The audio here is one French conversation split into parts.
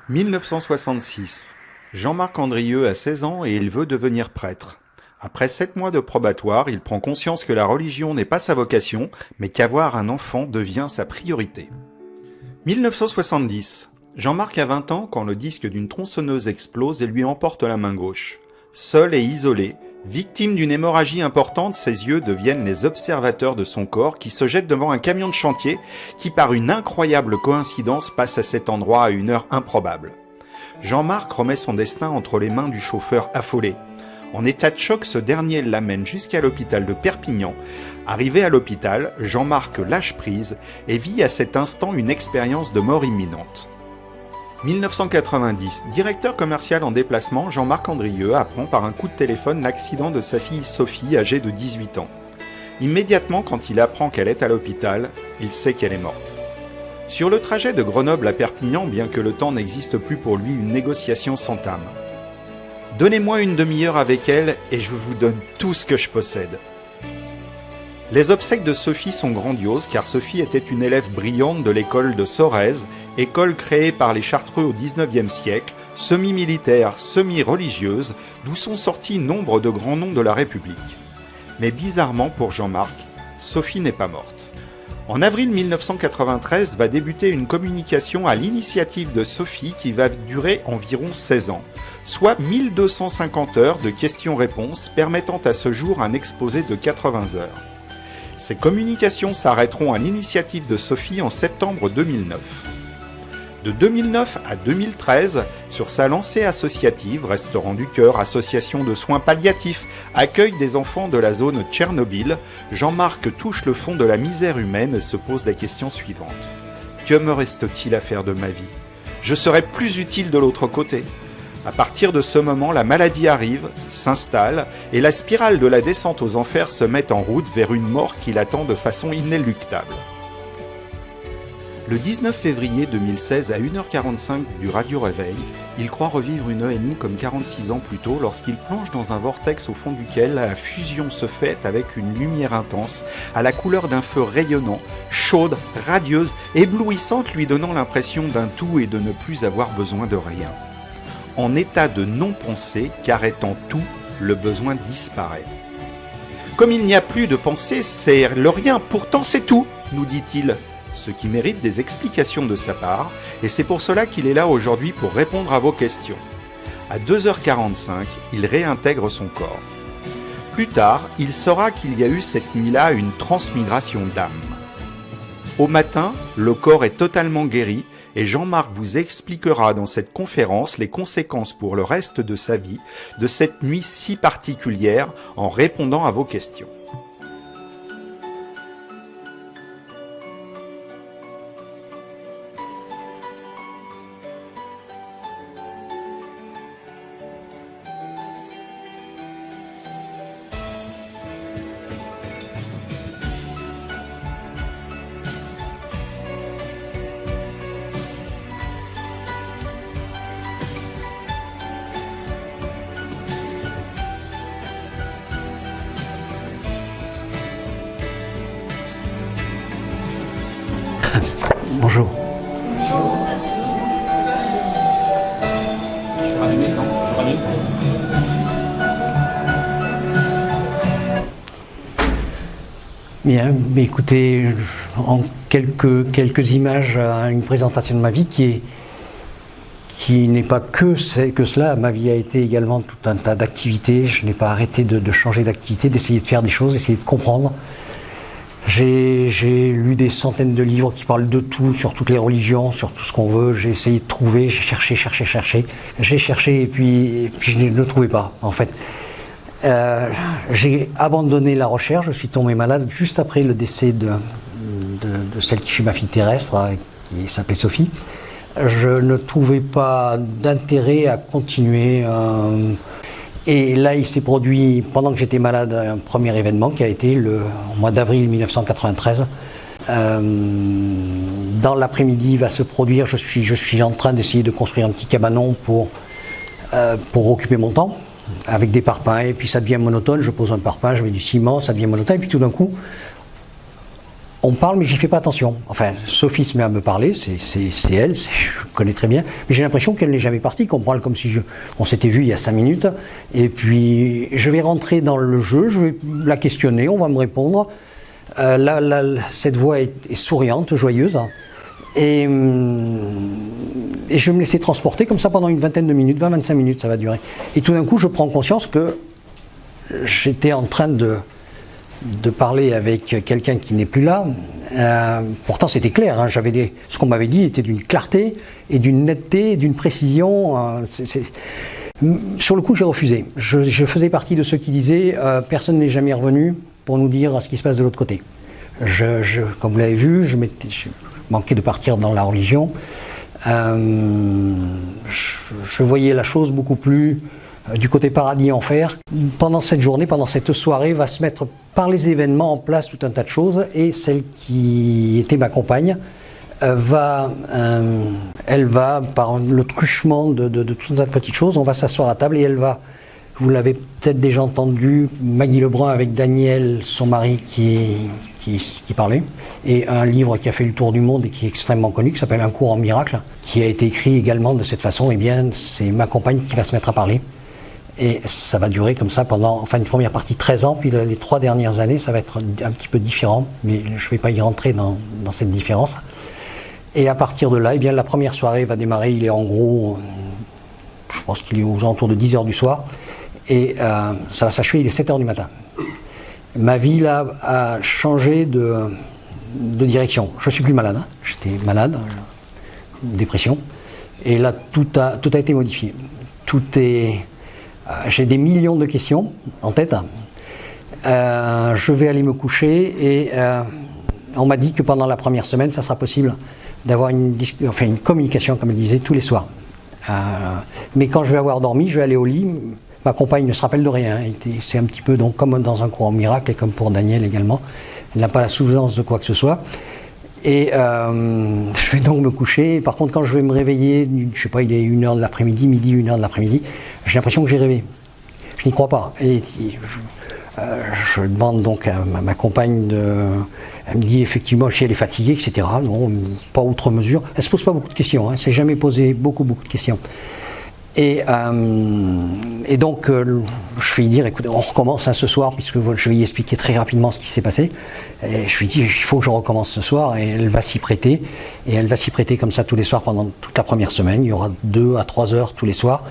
1966. Jean-Marc Andrieux a 16 ans et il veut devenir prêtre. Après 7 mois de probatoire, il prend conscience que la religion n'est pas sa vocation, mais qu'avoir un enfant devient sa priorité. 1970. Jean-Marc a 20 ans quand le disque d'une tronçonneuse explose et lui emporte la main gauche. Seul et isolé, victime d'une hémorragie importante, ses yeux deviennent les observateurs de son corps qui se jette devant un camion de chantier qui, par une incroyable coïncidence, passe à cet endroit à une heure improbable. Jean-Marc remet son destin entre les mains du chauffeur affolé. En état de choc, ce dernier l'amène jusqu'à l'hôpital de Perpignan. Arrivé à l'hôpital, Jean-Marc lâche prise et vit à cet instant une expérience de mort imminente. 1990, directeur commercial en déplacement, Jean-Marc Andrieux apprend par un coup de téléphone l'accident de sa fille Sophie, âgée de 18 ans. Immédiatement, quand il apprend qu'elle est à l'hôpital, il sait qu'elle est morte. Sur le trajet de Grenoble à Perpignan, bien que le temps n'existe plus pour lui, une négociation s'entame. « Donnez-moi une demi-heure avec elle et je vous donne tout ce que je possède. » Les obsèques de Sophie sont grandioses car Sophie était une élève brillante de l'école de Sorèze, école créée par les Chartreux au XIXe siècle, semi-militaire, semi-religieuse, d'où sont sortis nombre de grands noms de la République. Mais bizarrement pour Jean-Marc, Sophie n'est pas morte. En avril 1993 va débuter une communication à l'initiative de Sophie qui va durer environ 16 ans, soit 1250 heures de questions-réponses permettant à ce jour un exposé de 80 heures. Ces communications s'arrêteront à l'initiative de Sophie en septembre 2009. De 2009 à 2013, sur sa lancée associative, Restaurant du Cœur, association de soins palliatifs, accueil des enfants de la zone Tchernobyl, Jean-Marc touche le fond de la misère humaine et se pose la question suivante. Que me reste-t-il à faire de ma vie? Je serai plus utile de l'autre côté. À partir de ce moment, la maladie arrive, s'installe, et la spirale de la descente aux enfers se met en route vers une mort qui l'attend de façon inéluctable. Le 19 février 2016, à 1h45 du Radio Réveil, il croit revivre une EMI comme 46 ans plus tôt lorsqu'il plonge dans un vortex au fond duquel la fusion se fait avec une lumière intense, à la couleur d'un feu rayonnant, chaude, radieuse, éblouissante, lui donnant l'impression d'un tout et de ne plus avoir besoin de rien. En état de non-pensée, car étant tout, le besoin disparaît. Comme il n'y a plus de pensée, c'est le rien, pourtant c'est tout, nous dit-il. Ce qui mérite des explications de sa part, et c'est pour cela qu'il est là aujourd'hui pour répondre à vos questions. À 2h45, il réintègre son corps. Plus tard, il saura qu'il y a eu cette nuit-là une transmigration d'âme. Au matin, le corps est totalement guéri, et Jean-Marc vous expliquera dans cette conférence les conséquences pour le reste de sa vie de cette nuit si particulière en répondant à vos questions. Bonjour. Bien, mais écoutez, en quelques images, une présentation de ma vie qui n'est pas que cela. Ma vie a été également tout un tas d'activités. Je n'ai pas arrêté de changer d'activité, d'essayer de faire des choses, d'essayer de comprendre. J'ai lu des centaines de livres qui parlent de tout, sur toutes les religions, sur tout ce qu'on veut. J'ai essayé de trouver, j'ai cherché. J'ai cherché et puis je ne le trouvais pas, en fait. J'ai abandonné la recherche, je suis tombé malade juste après le décès de celle qui fut ma fille terrestre, qui s'appelait Sophie. Je ne trouvais pas d'intérêt à continuer. Et là, il s'est produit, pendant que j'étais malade, un premier événement qui a été au mois d'avril 1993. Dans l'après-midi, il va se produire, je suis en train d'essayer de construire un petit cabanon pour occuper mon temps, avec des parpaings, et puis ça devient monotone, je pose un parpaing, je mets du ciment, ça devient monotone, et puis tout d'un coup, On parle, mais j'y fais pas attention. Enfin, Sophie se met à me parler, c'est elle, je connais très bien, mais j'ai l'impression qu'elle n'est jamais partie, qu'on parle comme si on s'était vu il y a 5 minutes, et puis je vais rentrer dans le jeu, je vais la questionner, on va me répondre. Cette voix est souriante, joyeuse, et je vais me laisser transporter comme ça pendant une vingtaine de minutes, 20-25 minutes ça va durer. Et tout d'un coup, je prends conscience que j'étais en train de parler avec quelqu'un qui n'est plus là. Pourtant c'était clair, hein, ce qu'on m'avait dit était d'une clarté et d'une netteté et d'une précision. Sur le coup j'ai refusé. Je faisais partie de ceux qui disaient personne n'est jamais revenu pour nous dire ce qui se passe de l'autre côté. Comme vous l'avez vu, je manquais de partir dans la religion. Je voyais la chose beaucoup plus du côté paradis-enfer. Pendant cette journée, pendant cette soirée, va se mettre par les événements en place tout un tas de choses, et celle qui était ma compagne elle va, par le truchement de tout un tas de petites choses, on va s'asseoir à table et elle va, vous l'avez peut-être déjà entendu, Maggie Lebrun avec Daniel, son mari, qui parlait, et un livre qui a fait le tour du monde et qui est extrêmement connu, qui s'appelle Un cours en miracle, qui a été écrit également de cette façon. Et bien, c'est ma compagne qui va se mettre à parler. Et ça va durer comme ça pendant, une première partie 13 ans, puis les 3 dernières années, ça va être un petit peu différent, mais je ne vais pas y rentrer dans cette différence. Et à partir de là, eh bien, la première soirée va démarrer, il est en gros, je pense qu'il est aux alentours de 10h du soir, et ça va s'achever, il est 7h du matin. Ma vie, là, a changé de direction. Je ne suis plus malade, hein. J'étais malade, dépression, et là, tout a été modifié. J'ai des millions de questions en tête. Je vais aller me coucher et on m'a dit que pendant la première semaine, ça sera possible d'avoir une communication, comme elle disait, tous les soirs. Mais quand je vais avoir dormi, je vais aller au lit. Ma compagne ne se rappelle de rien. C'est un petit peu donc, comme dans un cours en miracle et comme pour Daniel également. Elle n'a pas la souvenance de quoi que ce soit. Et je vais donc me coucher. Par contre, quand je vais me réveiller, je sais pas, il est 1h de l'après-midi, midi, 1h de l'après-midi, j'ai l'impression que j'ai rêvé. Je n'y crois pas. Et je demande donc à ma compagne elle me dit effectivement si elle est fatiguée, etc. Non, pas outre mesure. Elle se pose pas beaucoup de questions. Elle s'est jamais posé beaucoup de questions. Et donc, je vais lui dire, écoute, on recommence ce soir, puisque je vais lui expliquer très rapidement ce qui s'est passé. Et je lui dis, il faut que je recommence ce soir, et elle va s'y prêter. Et elle va s'y prêter comme ça tous les soirs pendant toute la première semaine. Il y aura 2 à 3 heures tous les soirs.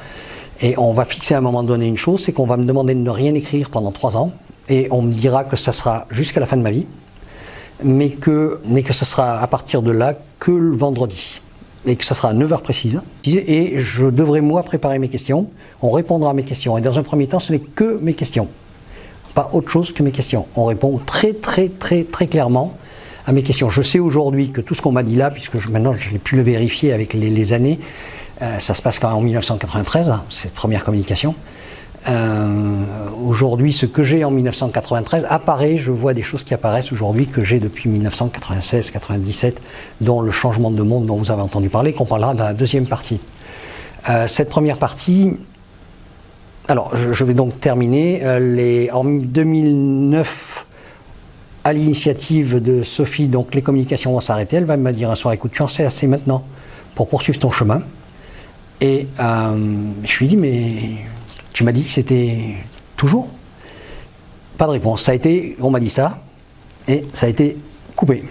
Et on va fixer à un moment donné une chose, c'est qu'on va me demander de ne rien écrire pendant 3 ans. Et on me dira que ça sera jusqu'à la fin de ma vie, mais que ça sera à partir de là que le vendredi. Et que ça sera à 9h précises. Et je devrais, moi, préparer mes questions. On répondra à mes questions. Et dans un premier temps, ce n'est que mes questions. Pas autre chose que mes questions. On répond très, très, très, très clairement à mes questions. Je sais aujourd'hui que tout ce qu'on m'a dit là, puisque maintenant je l'ai pu le vérifier avec les années, ça se passe quand même en 1993, cette première communication. Aujourd'hui, ce que j'ai en 1993 apparaît, je vois des choses qui apparaissent aujourd'hui que j'ai depuis 1996-97, dont le changement de monde dont vous avez entendu parler, qu'on parlera dans la deuxième partie. Cette première partie, alors je vais donc terminer. En 2009, à l'initiative de Sophie, donc les communications vont s'arrêter. Elle va me dire un soir, écoute, tu en sais assez maintenant pour poursuivre ton chemin. Et je lui dis, mais tu m'as dit que c'était toujours? Pas de réponse. On m'a dit ça, et ça a été coupé.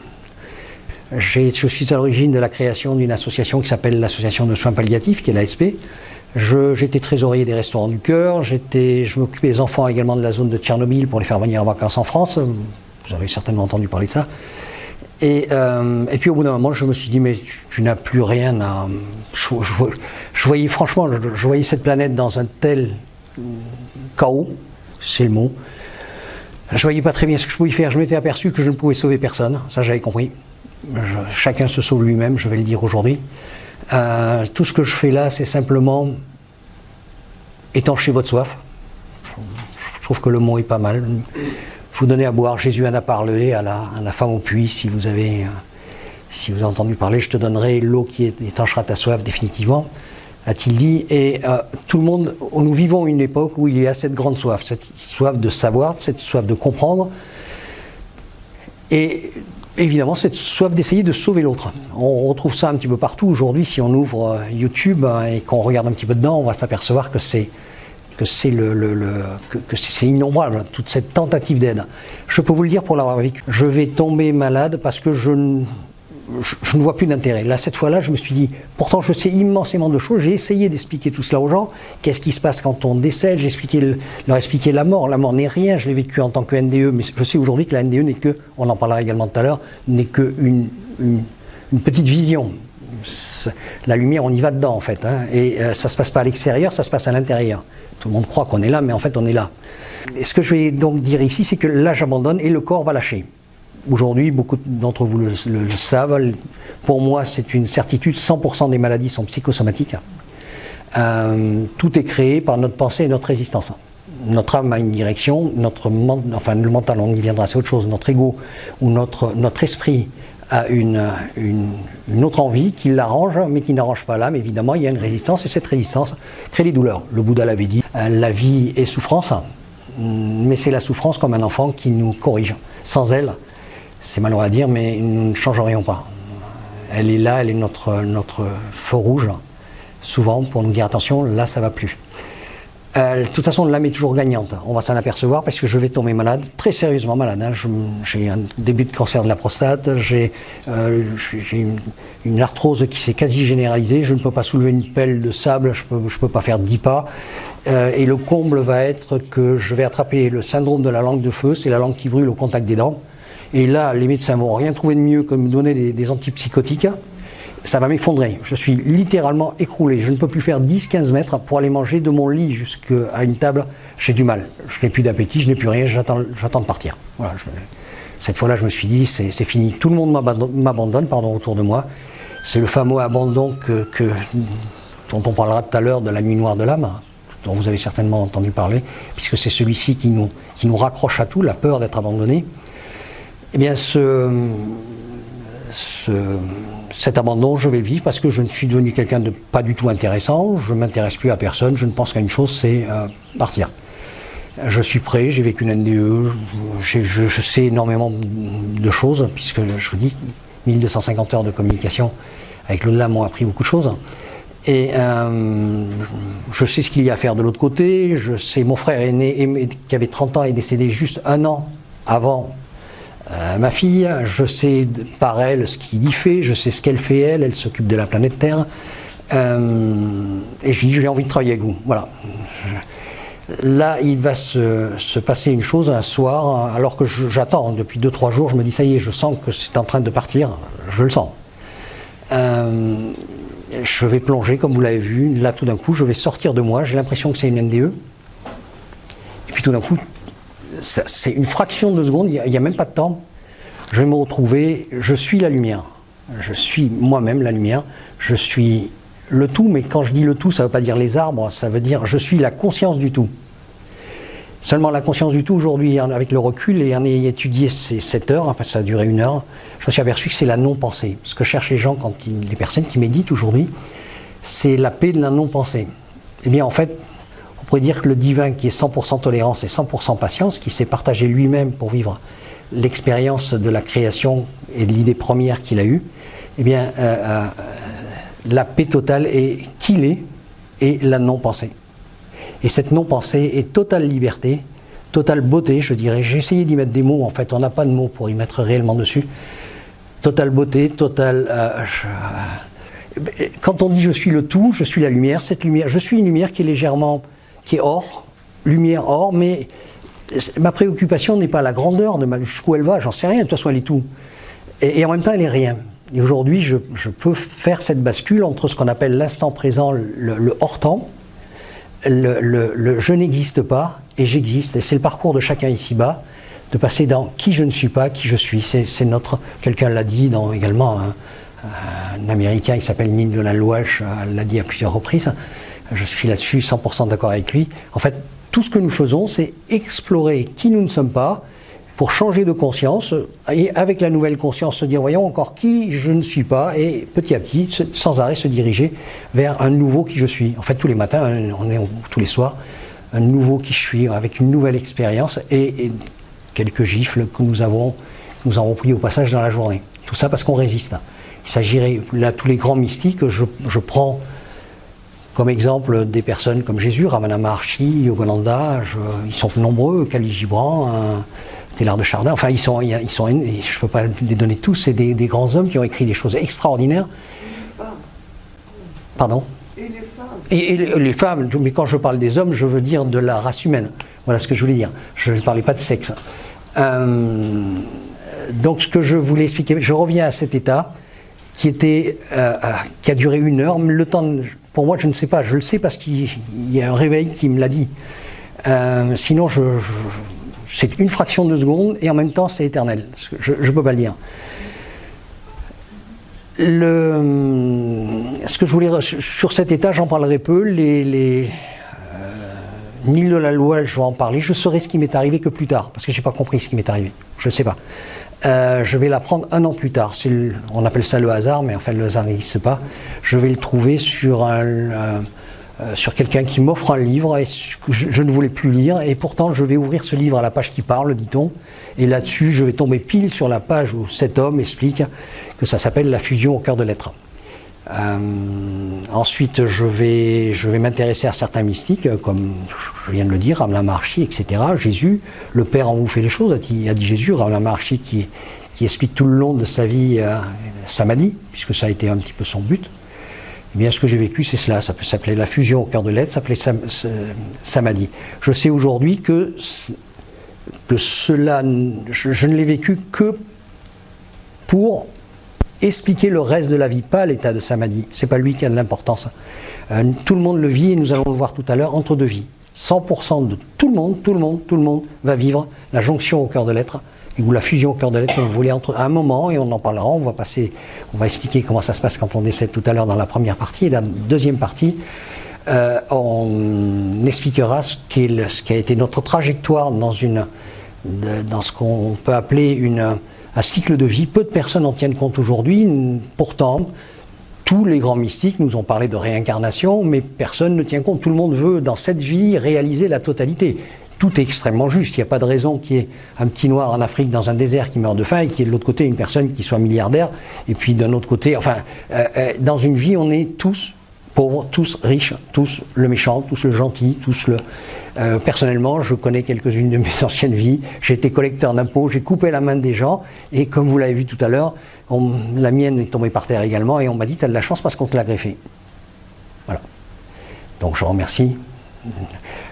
Je suis à l'origine de la création d'une association qui s'appelle l'Association de soins palliatifs, qui est l'ASP. J'étais trésorier des Restos du Cœur, je m'occupais des enfants également de la zone de Tchernobyl pour les faire venir en vacances en France. Vous avez certainement entendu parler de ça. Et puis au bout d'un moment, je me suis dit, mais tu n'as plus rien à... Je voyais, franchement, je voyais cette planète dans un tel chaos, c'est le mot. Je voyais pas très bien ce que je pouvais faire. Je m'étais aperçu que je ne pouvais sauver personne. Ça, j'avais compris. Chacun se sauve lui-même, je vais le dire aujourd'hui. Tout ce que je fais là, c'est simplement étancher votre soif. Je trouve que le mot est pas mal. Vous donnez à boire, Jésus en a parlé à la femme au puits, si vous avez entendu parler, je te donnerai l'eau qui étanchera ta soif définitivement, a-t-il dit. Et tout le monde, nous vivons une époque où il y a cette grande soif de savoir, cette soif de comprendre. Et évidemment cette soif d'essayer de sauver l'autre. On retrouve ça un petit peu partout aujourd'hui. Si on ouvre YouTube et qu'on regarde un petit peu dedans, on va s'apercevoir que c'est innombrable, toute cette tentative d'aide. Je peux vous le dire pour l'avoir vécu. Je vais tomber malade parce que je ne vois plus d'intérêt. Là, cette fois-là, je me suis dit, pourtant je sais immensément de choses, j'ai essayé d'expliquer tout cela aux gens. Qu'est-ce qui se passe quand on décède? Leur expliqué la mort. La mort n'est rien, je l'ai vécu en tant que NDE, mais je sais aujourd'hui que la NDE n'est que, on en parlera également tout à l'heure, n'est qu'une petite vision. La lumière, on y va dedans en fait, hein. Et ça ne se passe pas à l'extérieur, ça se passe à l'intérieur. Tout le monde croit qu'on est là, mais en fait on est là. Et ce que je vais donc dire ici, c'est que là j'abandonne et le corps va lâcher. Aujourd'hui, beaucoup d'entre vous le savent, pour moi c'est une certitude, 100% des maladies sont psychosomatiques. Tout est créé par notre pensée et notre résistance. Notre âme a une direction, le mental, on y viendra, c'est autre chose, notre ego ou notre esprit a une autre envie qui l'arrange, mais qui n'arrange pas l'âme. Évidemment, il y a une résistance, et cette résistance crée les douleurs. Le Bouddha l'avait dit, la vie est souffrance, mais c'est la souffrance comme un enfant qui nous corrige. Sans elle, c'est malheureux à dire, mais nous ne changerions pas. Elle est là, elle est notre feu rouge, souvent, pour nous dire attention, là ça va plus. De toute façon, l'âme est toujours gagnante. On va s'en apercevoir parce que je vais tomber malade, très sérieusement malade. Hein. J'ai un début de cancer de la prostate, j'ai une arthrose qui s'est quasi généralisée. Je ne peux pas soulever une pelle de sable, je peux pas faire 10 pas. Et le comble va être que je vais attraper le syndrome de la langue de feu, c'est la langue qui brûle au contact des dents. Et là, les médecins vont rien trouver de mieux que me donner des antipsychotiques. Ça va m'effondrer. Je suis littéralement écroulé. Je ne peux plus faire 10-15 mètres pour aller manger de mon lit jusqu'à une table. J'ai du mal. Je n'ai plus d'appétit, je n'ai plus rien, j'attends de partir. Voilà, cette fois-là, je me suis dit, c'est fini. Tout le monde m'abandonne autour de moi. C'est le fameux abandon dont on parlera tout à l'heure de la nuit noire de l'âme, dont vous avez certainement entendu parler, puisque c'est celui-ci qui nous raccroche à tout, la peur d'être abandonné. Eh bien, cet abandon, je vais le vivre parce que je ne suis devenu quelqu'un de pas du tout intéressant, je ne m'intéresse plus à personne, je ne pense qu'à une chose, c'est partir. Je suis prêt, j'ai vécu une NDE, je sais énormément de choses, puisque je vous dis, 1250 heures de communication avec l'au-delà m'ont appris beaucoup de choses. Et je sais ce qu'il y a à faire de l'autre côté, je sais, mon frère aîné qui avait 30 ans est décédé juste 1 an avant ma fille, je sais par elle ce qu'il y fait, je sais ce qu'elle fait elle s'occupe de la planète Terre, et je dis j'ai envie de travailler avec vous, voilà. Là il va se passer une chose un soir, alors que j'attends depuis 2-3 jours, je me dis ça y est, je sens que c'est en train de partir, je le sens. Je vais plonger comme vous l'avez vu, là tout d'un coup je vais sortir de moi, j'ai l'impression que c'est une NDE, et puis tout d'un coup, c'est une fraction de seconde, il n'y a même pas de temps, je vais me retrouver, je suis la lumière, je suis moi-même la lumière, je suis le tout, mais quand je dis le tout, ça ne veut pas dire les arbres, ça veut dire je suis la conscience du tout. Seulement la conscience du tout, aujourd'hui, avec le recul, et en ayant étudié ces 7 heures, enfin ça a duré 1 heure, je me suis aperçu que c'est la non-pensée. Ce que cherchent les gens, les personnes qui méditent aujourd'hui, c'est la paix de la non-pensée. Eh bien en fait, on pourrait dire que le divin qui est 100% tolérance et 100% patience, qui s'est partagé lui-même pour vivre l'expérience de la création et de l'idée première qu'il a eue, eh bien la paix totale est qu'il est et la non-pensée. Et cette non-pensée est totale liberté, totale beauté, je dirais. J'ai essayé d'y mettre des mots, en fait, on n'a pas de mots pour y mettre réellement dessus. Totale beauté, totale... Quand on dit je suis le tout, je suis la lumière, cette lumière, je suis une lumière qui est légèrement, qui est or, lumière or, mais ma préoccupation n'est pas la grandeur de jusqu'où elle va, j'en sais rien, de toute façon elle est tout. Et en même temps elle est rien. Et aujourd'hui je peux faire cette bascule entre ce qu'on appelle l'instant présent, le hors-temps, le je n'existe pas et j'existe. Et c'est le parcours de chacun ici-bas, de passer dans qui je ne suis pas, qui je suis. C'est notre, quelqu'un l'a dit également, un Américain qui s'appelle Neil Donald Walsh l'a dit à plusieurs reprises, je suis là-dessus 100% d'accord avec lui. En fait, tout ce que nous faisons, c'est explorer qui nous ne sommes pas pour changer de conscience et avec la nouvelle conscience se dire voyons encore qui je ne suis pas et petit à petit, sans arrêt se diriger vers un nouveau qui je suis. En fait, tous les matins, tous les soirs, un nouveau qui je suis avec une nouvelle expérience et quelques gifles que nous avons nous avons pris au passage dans la journée. Tout ça parce qu'on résiste. Il s'agirait, là, tous les grands mystiques, je prends comme exemple des personnes comme Jésus, Ramana Maharshi, Yogananda, ils sont nombreux, Kali Gibran, Teilhard de Chardin, enfin je ne peux pas les donner tous, c'est des grands hommes qui ont écrit des choses extraordinaires. Pardon ? Et les femmes. Et les femmes, mais quand je parle des hommes, je veux dire de la race humaine. Voilà ce que je voulais dire. Je ne parlais pas de sexe. Donc ce que je voulais expliquer, je reviens à cet état qui a duré 1 heure, mais le temps, pour moi je ne sais pas, je le sais parce qu'il y a un réveil qui me l'a dit. Sinon c'est une fraction de seconde et en même temps c'est éternel, je ne peux pas le dire. Ce que je voulais, sur cet état, j'en parlerai peu. Ni de la loi, je vais en parler. Je saurai ce qui m'est arrivé que plus tard, parce que je n'ai pas compris ce qui m'est arrivé. Je ne sais pas. Je vais l'apprendre 1 an plus tard. On appelle ça le hasard, mais en fait le hasard n'existe pas. Je vais le trouver sur quelqu'un qui m'offre un livre et je ne voulais plus lire. Et pourtant, je vais ouvrir ce livre à la page qui parle, dit-on. Et là-dessus, je vais tomber pile sur la page où cet homme explique que ça s'appelle la fusion au cœur de l'être. Ensuite, je vais m'intéresser à certains mystiques, comme je viens de le dire, Ramana Maharshi, etc. Jésus, le Père en vous fait les choses, a dit Jésus, Ramana Maharshi qui explique tout le long de sa vie Samadhi, puisque ça a été un petit peu son but. Eh bien, ce que j'ai vécu, c'est cela. Ça peut s'appeler la fusion au cœur de l'être, ça s'appelait Samadhi. Je sais aujourd'hui que cela, je ne l'ai vécu que pour expliquer le reste de la vie, pas l'état de Samadhi. C'est pas lui qui a de l'importance. Tout le monde le vit et nous allons le voir tout à l'heure entre deux vies. 100% de tout le monde va vivre la jonction au cœur de l'être ou la fusion au cœur de l'être. On voulait à un moment et on en parlera. On va expliquer comment ça se passe quand on décède tout à l'heure dans la première partie. Et la deuxième partie, on expliquera ce qui a été notre trajectoire dans ce qu'on peut appeler un cycle de vie. Peu de personnes en tiennent compte aujourd'hui. Pourtant, tous les grands mystiques nous ont parlé de réincarnation, mais personne ne tient compte. Tout le monde veut, dans cette vie, réaliser la totalité. Tout est extrêmement juste. Il n'y a pas de raison qu'il y ait un petit noir en Afrique dans un désert qui meurt de faim et qu'il y ait de l'autre côté une personne qui soit milliardaire. Et puis d'un autre côté, dans une vie, on est tous pauvres, tous riches, tous le méchant, tous le gentil, tous le... personnellement, je connais quelques-unes de mes anciennes vies. J'ai été collecteur d'impôts, j'ai coupé la main des gens et comme vous l'avez vu tout à l'heure, la mienne est tombée par terre également et on m'a dit « t'as de la chance parce qu'on te l'a greffé ». Voilà. Donc je remercie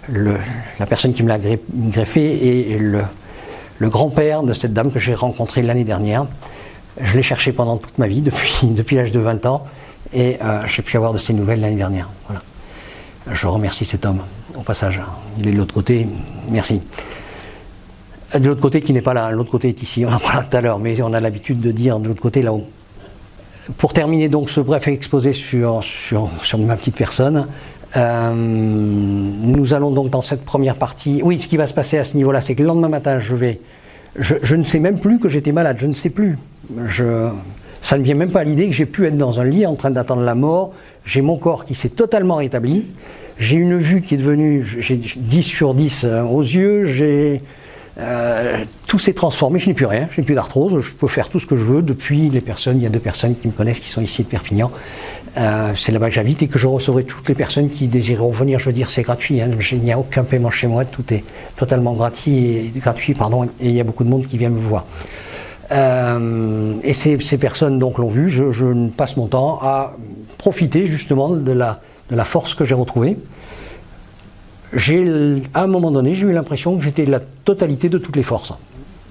la personne qui me l'a greffé et le grand-père de cette dame que j'ai rencontrée l'année dernière. Je l'ai cherché pendant toute ma vie, depuis l'âge de 20 ans et j'ai pu avoir de ses nouvelles l'année dernière. Voilà. Je remercie cet homme, au passage. Il est de l'autre côté, merci. De l'autre côté qui n'est pas là, l'autre côté est ici, on en parlera tout à l'heure, mais on a l'habitude de dire de l'autre côté là-haut. Pour terminer donc ce bref exposé sur ma petite personne, nous allons donc dans cette première partie... Oui, ce qui va se passer à ce niveau-là, c'est que le lendemain matin, je ne sais même plus que j'étais malade, je ne sais plus. Ça ne vient même pas à l'idée que j'ai pu être dans un lit en train d'attendre la mort. J'ai mon corps qui s'est totalement rétabli. J'ai une vue qui est devenue, j'ai 10 sur 10 aux yeux. Tout s'est transformé. Je n'ai plus rien. Je n'ai plus d'arthrose. Je peux faire tout ce que je veux. Depuis, il y a 2 personnes qui me connaissent qui sont ici de Perpignan. C'est là-bas que j'habite et que je recevrai toutes les personnes qui désireront venir. Je veux dire, c'est gratuit. Hein. Il n'y a aucun paiement chez moi. Tout est totalement gratuit. Et il y a beaucoup de monde qui vient me voir. Et ces personnes donc l'ont vu, je passe mon temps à profiter justement de la force que j'ai retrouvée. À un moment donné, j'ai eu l'impression que j'étais la totalité de toutes les forces.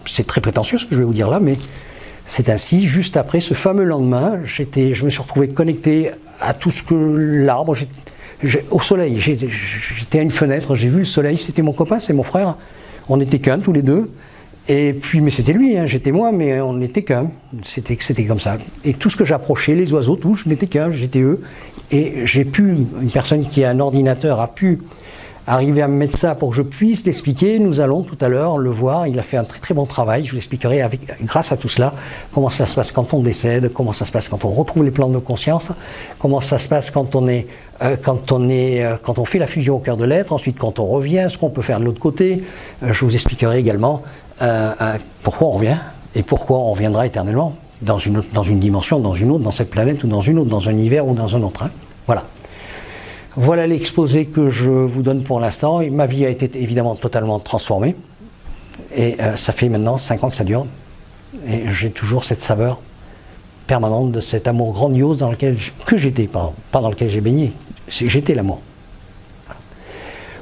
C'est très prétentieux ce que je vais vous dire là, mais c'est ainsi. Juste après ce fameux lendemain, je me suis retrouvé connecté à tout ce que l'arbre, au soleil. J'étais à une fenêtre, j'ai vu le soleil, c'était mon copain, c'est mon frère. On n'était qu'un tous les deux. Et puis, mais c'était lui, hein, j'étais moi, mais on n'était qu'un. C'était comme ça. Et tout ce que j'approchais, les oiseaux, tout, je n'étais qu'un, j'étais eux. Et une personne qui a un ordinateur a pu arriver à me mettre ça pour que je puisse l'expliquer. Nous allons tout à l'heure le voir. Il a fait un très très bon travail. Je vous l'expliquerai grâce à tout cela, comment ça se passe quand on décède, comment ça se passe quand on retrouve les plans de conscience, comment ça se passe quand on fait la fusion au cœur de l'être, ensuite quand on revient, ce qu'on peut faire de l'autre côté. Je vous expliquerai également pourquoi on revient Et pourquoi on reviendra éternellement dans une dimension, dans une autre, dans cette planète ou dans une autre, dans un univers ou dans un autre. Hein. Voilà. Voilà l'exposé que je vous donne pour l'instant. Ma vie a été évidemment totalement transformée. Et ça fait maintenant 5 ans que ça dure. Et j'ai toujours cette saveur permanente de cet amour grandiose dans lequel j'étais, pas dans lequel j'ai baigné. J'étais l'amour.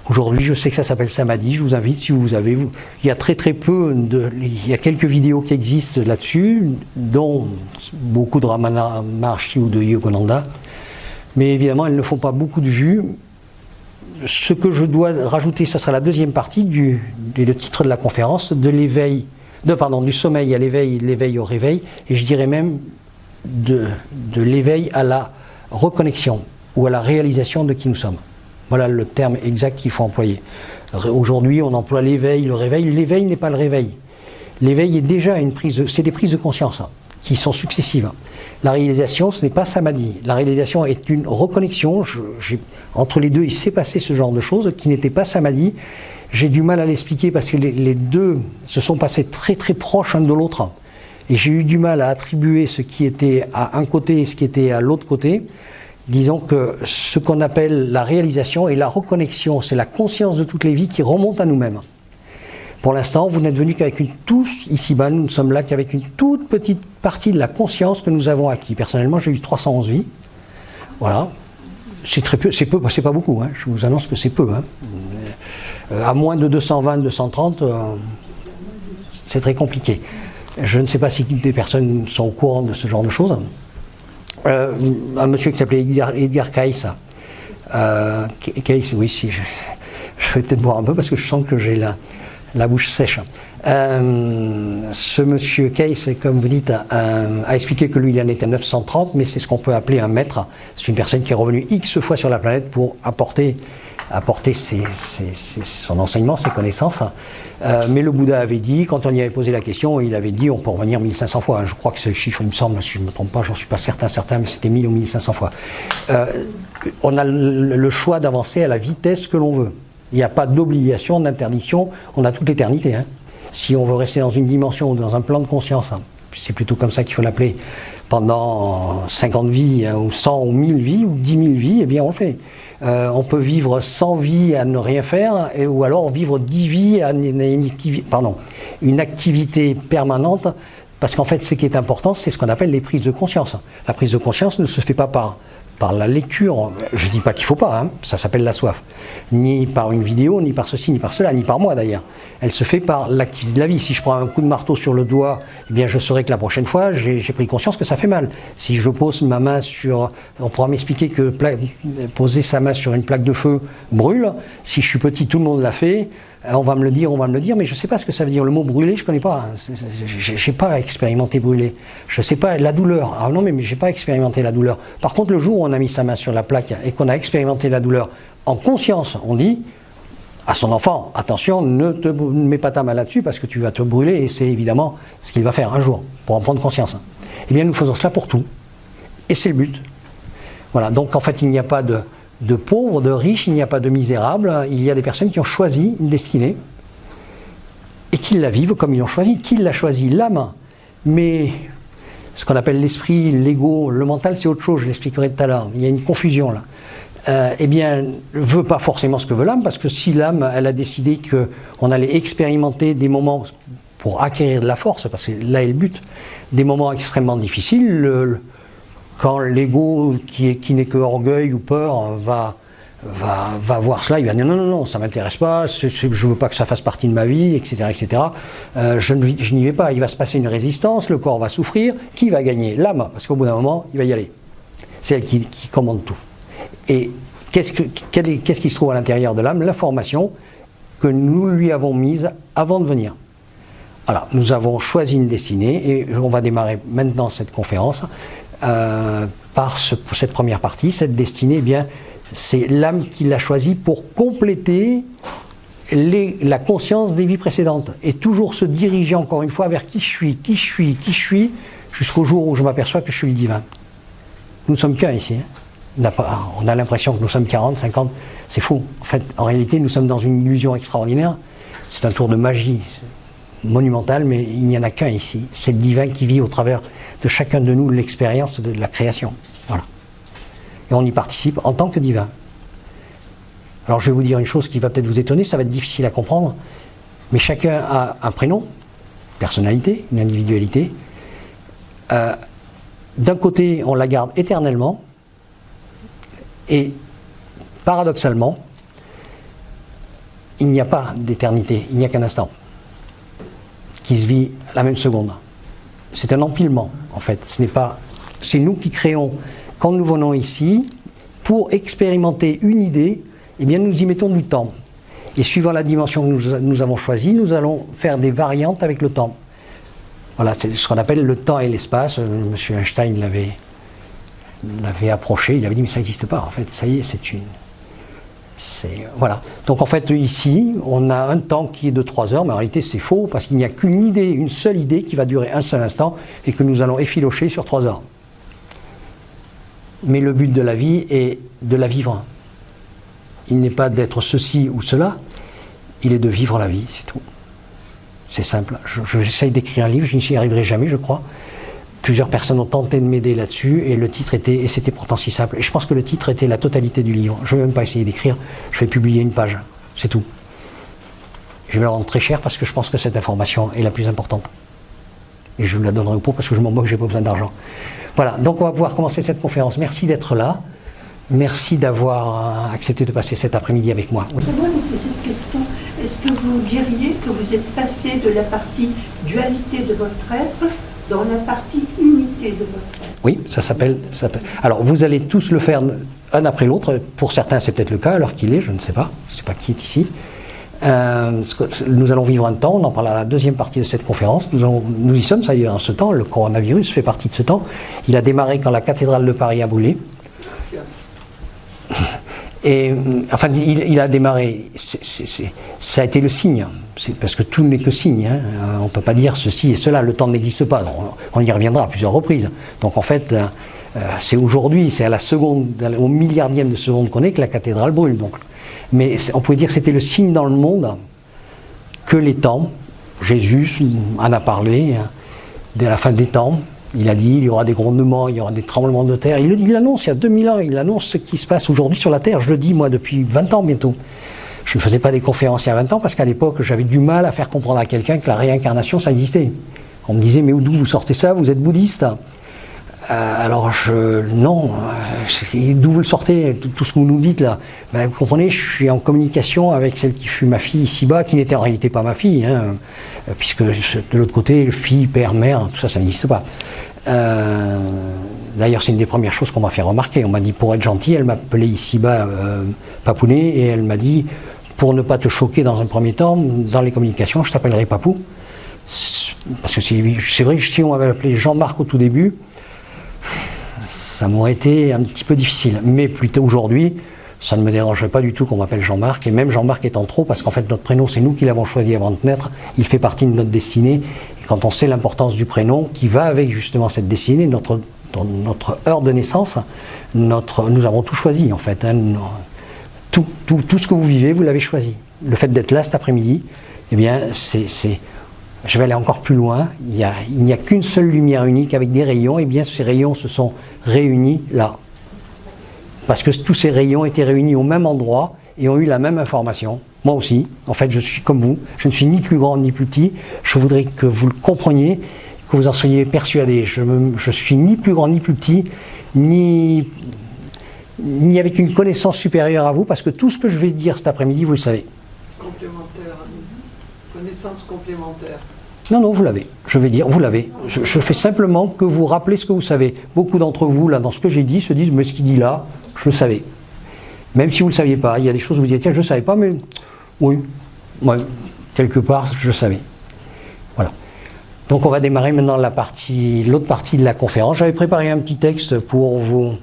Aujourd'hui, je sais que ça s'appelle Samadhi. Je vous invite, si vous avez... Il y a très peu il y a quelques vidéos qui existent là-dessus, dont beaucoup de Ramana Maharshi ou de Yogananda. Mais évidemment, elles ne font pas beaucoup de vues. Ce que je dois rajouter, ça sera la deuxième partie le titre de la conférence, du sommeil à l'éveil, l'éveil au réveil, et je dirais même de l'éveil à la reconnexion ou à la réalisation de qui nous sommes. Voilà le terme exact qu'il faut employer. Aujourd'hui, on emploie l'éveil, le réveil. L'éveil n'est pas le réveil. L'éveil est déjà c'est des prises de conscience qui sont successives. La réalisation, ce n'est pas samadhi. La réalisation est une reconnexion. Entre les deux, il s'est passé ce genre de choses qui n'étaient pas samadhi. J'ai du mal à l'expliquer parce que les deux se sont passés très proches l'un de l'autre. Et j'ai eu du mal à attribuer ce qui était à un côté et ce qui était à l'autre côté. Disons que ce qu'on appelle la réalisation et la reconnexion, c'est la conscience de toutes les vies qui remonte à nous-mêmes. Pour l'instant, vous n'êtes venus qu'avec ici-bas, nous ne sommes là qu'avec une toute petite partie de la conscience que nous avons acquis. Personnellement, j'ai eu 311 vies. Voilà. C'est très peu, c'est pas beaucoup, hein. Je vous annonce que c'est peu. Hein. À moins de 220, 230, c'est très compliqué. Je ne sais pas si des personnes sont au courant de ce genre de choses. Un monsieur qui s'appelait Edgar Cayce. Cayce, oui, si. Je vais peut-être boire un peu parce que je sens que j'ai la bouche sèche. Ce monsieur Cayce, comme vous dites, a expliqué que lui, il en était à 930, mais c'est ce qu'on peut appeler un maître. C'est une personne qui est revenue X fois sur la planète pour apporter son enseignement, ses connaissances. Mais le Bouddha avait dit, quand on y avait posé la question, il avait dit on peut revenir 1500 fois. Je crois que c'est le chiffre, il me semble, si je ne me trompe pas, j'en suis pas certain, mais c'était 1000 ou 1500 fois. On a le choix d'avancer à la vitesse que l'on veut. Il n'y a pas d'obligation, d'interdiction, on a toute l'éternité. Hein. Si on veut rester dans une dimension ou dans un plan de conscience, hein, c'est plutôt comme ça qu'il faut l'appeler, pendant 50 vies, ou 100 ou 1000 vies, ou 10 000 vies, eh bien on le fait. On peut vivre 100 vies à ne rien faire, ou alors vivre 10 vies à une activité permanente, parce qu'en fait ce qui est important, c'est ce qu'on appelle les prises de conscience. La prise de conscience ne se fait pas par la lecture, je ne dis pas qu'il ne faut pas, hein, ça s'appelle la soif, ni par une vidéo, ni par ceci, ni par cela, ni par moi d'ailleurs. Elle se fait par l'activité de la vie. Si je prends un coup de marteau sur le doigt, eh bien je saurai que la prochaine fois, j'ai pris conscience que ça fait mal. Si je pose ma main sur... On pourra m'expliquer que poser sa main sur une plaque de feu brûle. Si je suis petit, tout le monde l'a fait. On va me le dire, mais je ne sais pas ce que ça veut dire. Le mot brûler, je ne connais pas. Je n'ai pas expérimenté brûler. Je ne sais pas, la douleur. Ah non, mais je n'ai pas expérimenté la douleur. Par contre, le jour où on a mis sa main sur la plaque et qu'on a expérimenté la douleur en conscience, on dit à son enfant, attention, ne mets pas ta main là-dessus parce que tu vas te brûler et c'est évidemment ce qu'il va faire un jour pour en prendre conscience. Eh bien, nous faisons cela pour tout. Et c'est le but. Voilà, donc en fait, il n'y a pas de pauvres, de riches, il n'y a pas de misérables, il y a des personnes qui ont choisi une destinée et qui la vivent comme ils l'ont choisi. Qui l'a choisi? L'âme. Mais ce qu'on appelle l'esprit, l'ego, le mental, c'est autre chose, je l'expliquerai tout à l'heure. Il y a une confusion là. Eh bien, ne veut pas forcément ce que veut l'âme, parce que si l'âme, elle a décidé qu'on allait expérimenter des moments pour acquérir de la force, parce que là est le but, des moments extrêmement difficiles, quand l'ego, qui n'est que orgueil ou peur, va voir cela, il va dire non, ça ne m'intéresse pas, je ne veux pas que ça fasse partie de ma vie, etc. etc. Je n'y vais pas, il va se passer une résistance, le corps va souffrir, qui va gagner? L'âme, parce qu'au bout d'un moment, il va y aller. C'est elle qui commande tout. Et qu'est-ce qui se trouve à l'intérieur de l'âme? L'information que nous lui avons mise avant de venir. Voilà, nous avons choisi une destinée et on va démarrer maintenant cette conférence par cette première partie. Cette destinée, eh bien, c'est l'âme qui l'a choisie pour compléter la conscience des vies précédentes et toujours se diriger encore une fois vers qui je suis, jusqu'au jour où je m'aperçois que je suis le divin. Nous ne sommes qu'un ici. Hein. On a l'impression que nous sommes 40, 50, c'est faux. En fait, en réalité, nous sommes dans une illusion extraordinaire. C'est un tour de magie. monumental, mais il n'y en a qu'un ici. C'est le divin qui vit au travers de chacun de nous l'expérience de la création. Voilà. Et on y participe en tant que divin. Alors je vais vous dire une chose qui va peut-être vous étonner, ça va être difficile à comprendre, mais chacun a un prénom, une personnalité, une individualité. D'un côté, on la garde éternellement, et paradoxalement, il n'y a pas d'éternité, il n'y a qu'un instant qui se vit la même seconde. C'est un empilement, en fait. C'est nous qui créons, quand nous venons ici, pour expérimenter une idée, eh bien nous y mettons du temps. Et suivant la dimension que nous avons choisie, nous allons faire des variantes avec le temps. Voilà, c'est ce qu'on appelle le temps et l'espace. Monsieur Einstein l'avait approché, il avait dit mais ça n'existe pas, en fait, ça y est, voilà. Donc en fait ici, on a un temps qui est de 3 heures, mais en réalité c'est faux, parce qu'il n'y a qu'une idée, une seule idée qui va durer un seul instant, et que nous allons effilocher sur 3 heures. Mais le but de la vie est de la vivre. Il n'est pas d'être ceci ou cela, il est de vivre la vie, c'est tout. C'est simple. J'essaye d'écrire un livre, je n'y arriverai jamais, je crois. Plusieurs personnes ont tenté de m'aider là-dessus, et le titre était, et c'était pourtant si simple. Et je pense que le titre était la totalité du livre. Je ne vais même pas essayer d'écrire, je vais publier une page, c'est tout. Je vais la rendre très cher parce que je pense que cette information est la plus importante. Et je la donnerai au pot parce que je m'en moque, j'ai pas besoin d'argent. Voilà, donc on va pouvoir commencer cette conférence. Merci d'être là. Merci d'avoir accepté de passer cet après-midi avec moi. Moi, je cette question. Est-ce que vous diriez que vous êtes passé de la partie dualité de votre être dans la partie unité de votre être? Oui, ça s'appelle. Alors, vous allez tous le faire un après l'autre. Pour certains, c'est peut-être le cas, à l'heure qu'il est, je ne sais pas. Je ne sais pas qui est ici. Nous allons vivre un temps, on en parle à la deuxième partie de cette conférence. Nous y sommes, ça y est, en ce temps. Le coronavirus fait partie de ce temps. Il a démarré quand la cathédrale de Paris a brûlé. Et enfin, il a démarré, ça a été le signe, parce que tout n'est que signe, hein. On ne peut pas dire ceci et cela, le temps n'existe pas, on y reviendra à plusieurs reprises. Donc en fait, c'est aujourd'hui, c'est à la seconde, au milliardième de seconde qu'on est que la cathédrale brûle. Donc. Mais on pouvait dire que c'était le signe dans le monde que les temps, Jésus en a parlé, dès la fin des temps. Il a dit il y aura des grondements, il y aura des tremblements de terre. Il l'annonce il y a 2000 ans, il annonce ce qui se passe aujourd'hui sur la terre. Je le dis moi depuis 20 ans bientôt. Je ne faisais pas des conférences il y a 20 ans parce qu'à l'époque j'avais du mal à faire comprendre à quelqu'un que la réincarnation ça existait. On me disait mais d'où vous sortez ça, vous êtes bouddhiste? Alors non, d'où vous le sortez, tout ce que vous nous dites là? Ben, vous comprenez, je suis en communication avec celle qui fut ma fille ici-bas, qui n'était en réalité pas ma fille, hein, puisque de l'autre côté, fille, père, mère, tout ça, ça n'existe pas. D'ailleurs, c'est une des premières choses qu'on m'a fait remarquer. On m'a dit, pour être gentil, elle m'appelait ici-bas Papounet, et elle m'a dit, pour ne pas te choquer dans un premier temps, dans les communications, je t'appellerai Papou. Parce que c'est vrai que si on m'avait appelé Jean-Marc au tout début, ça m'aurait été un petit peu difficile. Mais plutôt aujourd'hui, ça ne me dérangerait pas du tout qu'on m'appelle Jean-Marc, et même Jean-Marc étant trop, parce qu'en fait notre prénom, c'est nous qui l'avons choisi avant de naître, il fait partie de notre destinée, et quand on sait l'importance du prénom, qui va avec justement cette destinée, notre heure de naissance, nous avons tout choisi en fait. Hein, tout ce que vous vivez, vous l'avez choisi. Le fait d'être là cet après-midi, eh bien, je vais aller encore plus loin, il n'y a qu'une seule lumière unique avec des rayons, et bien ces rayons se sont réunis là. Parce que tous ces rayons étaient réunis au même endroit et ont eu la même information. Moi aussi, en fait je suis comme vous, je ne suis ni plus grand ni plus petit, je voudrais que vous le compreniez, que vous en soyez persuadés. Je suis ni plus grand ni plus petit, ni avec une connaissance supérieure à vous, parce que tout ce que je vais dire cet après-midi, vous le savez. Complémentaire, connaissance complémentaire. Non, vous l'avez. Je vais dire, vous l'avez. Je fais simplement que vous rappelez ce que vous savez. Beaucoup d'entre vous, là, dans ce que j'ai dit, se disent, mais ce qu'il dit là, je le savais. Même si vous ne le saviez pas, il y a des choses où vous dites, tiens, je ne savais pas, mais oui, ouais, quelque part, je le savais. Voilà. Donc on va démarrer maintenant l'autre partie de la conférence. J'avais préparé un petit texte pour vous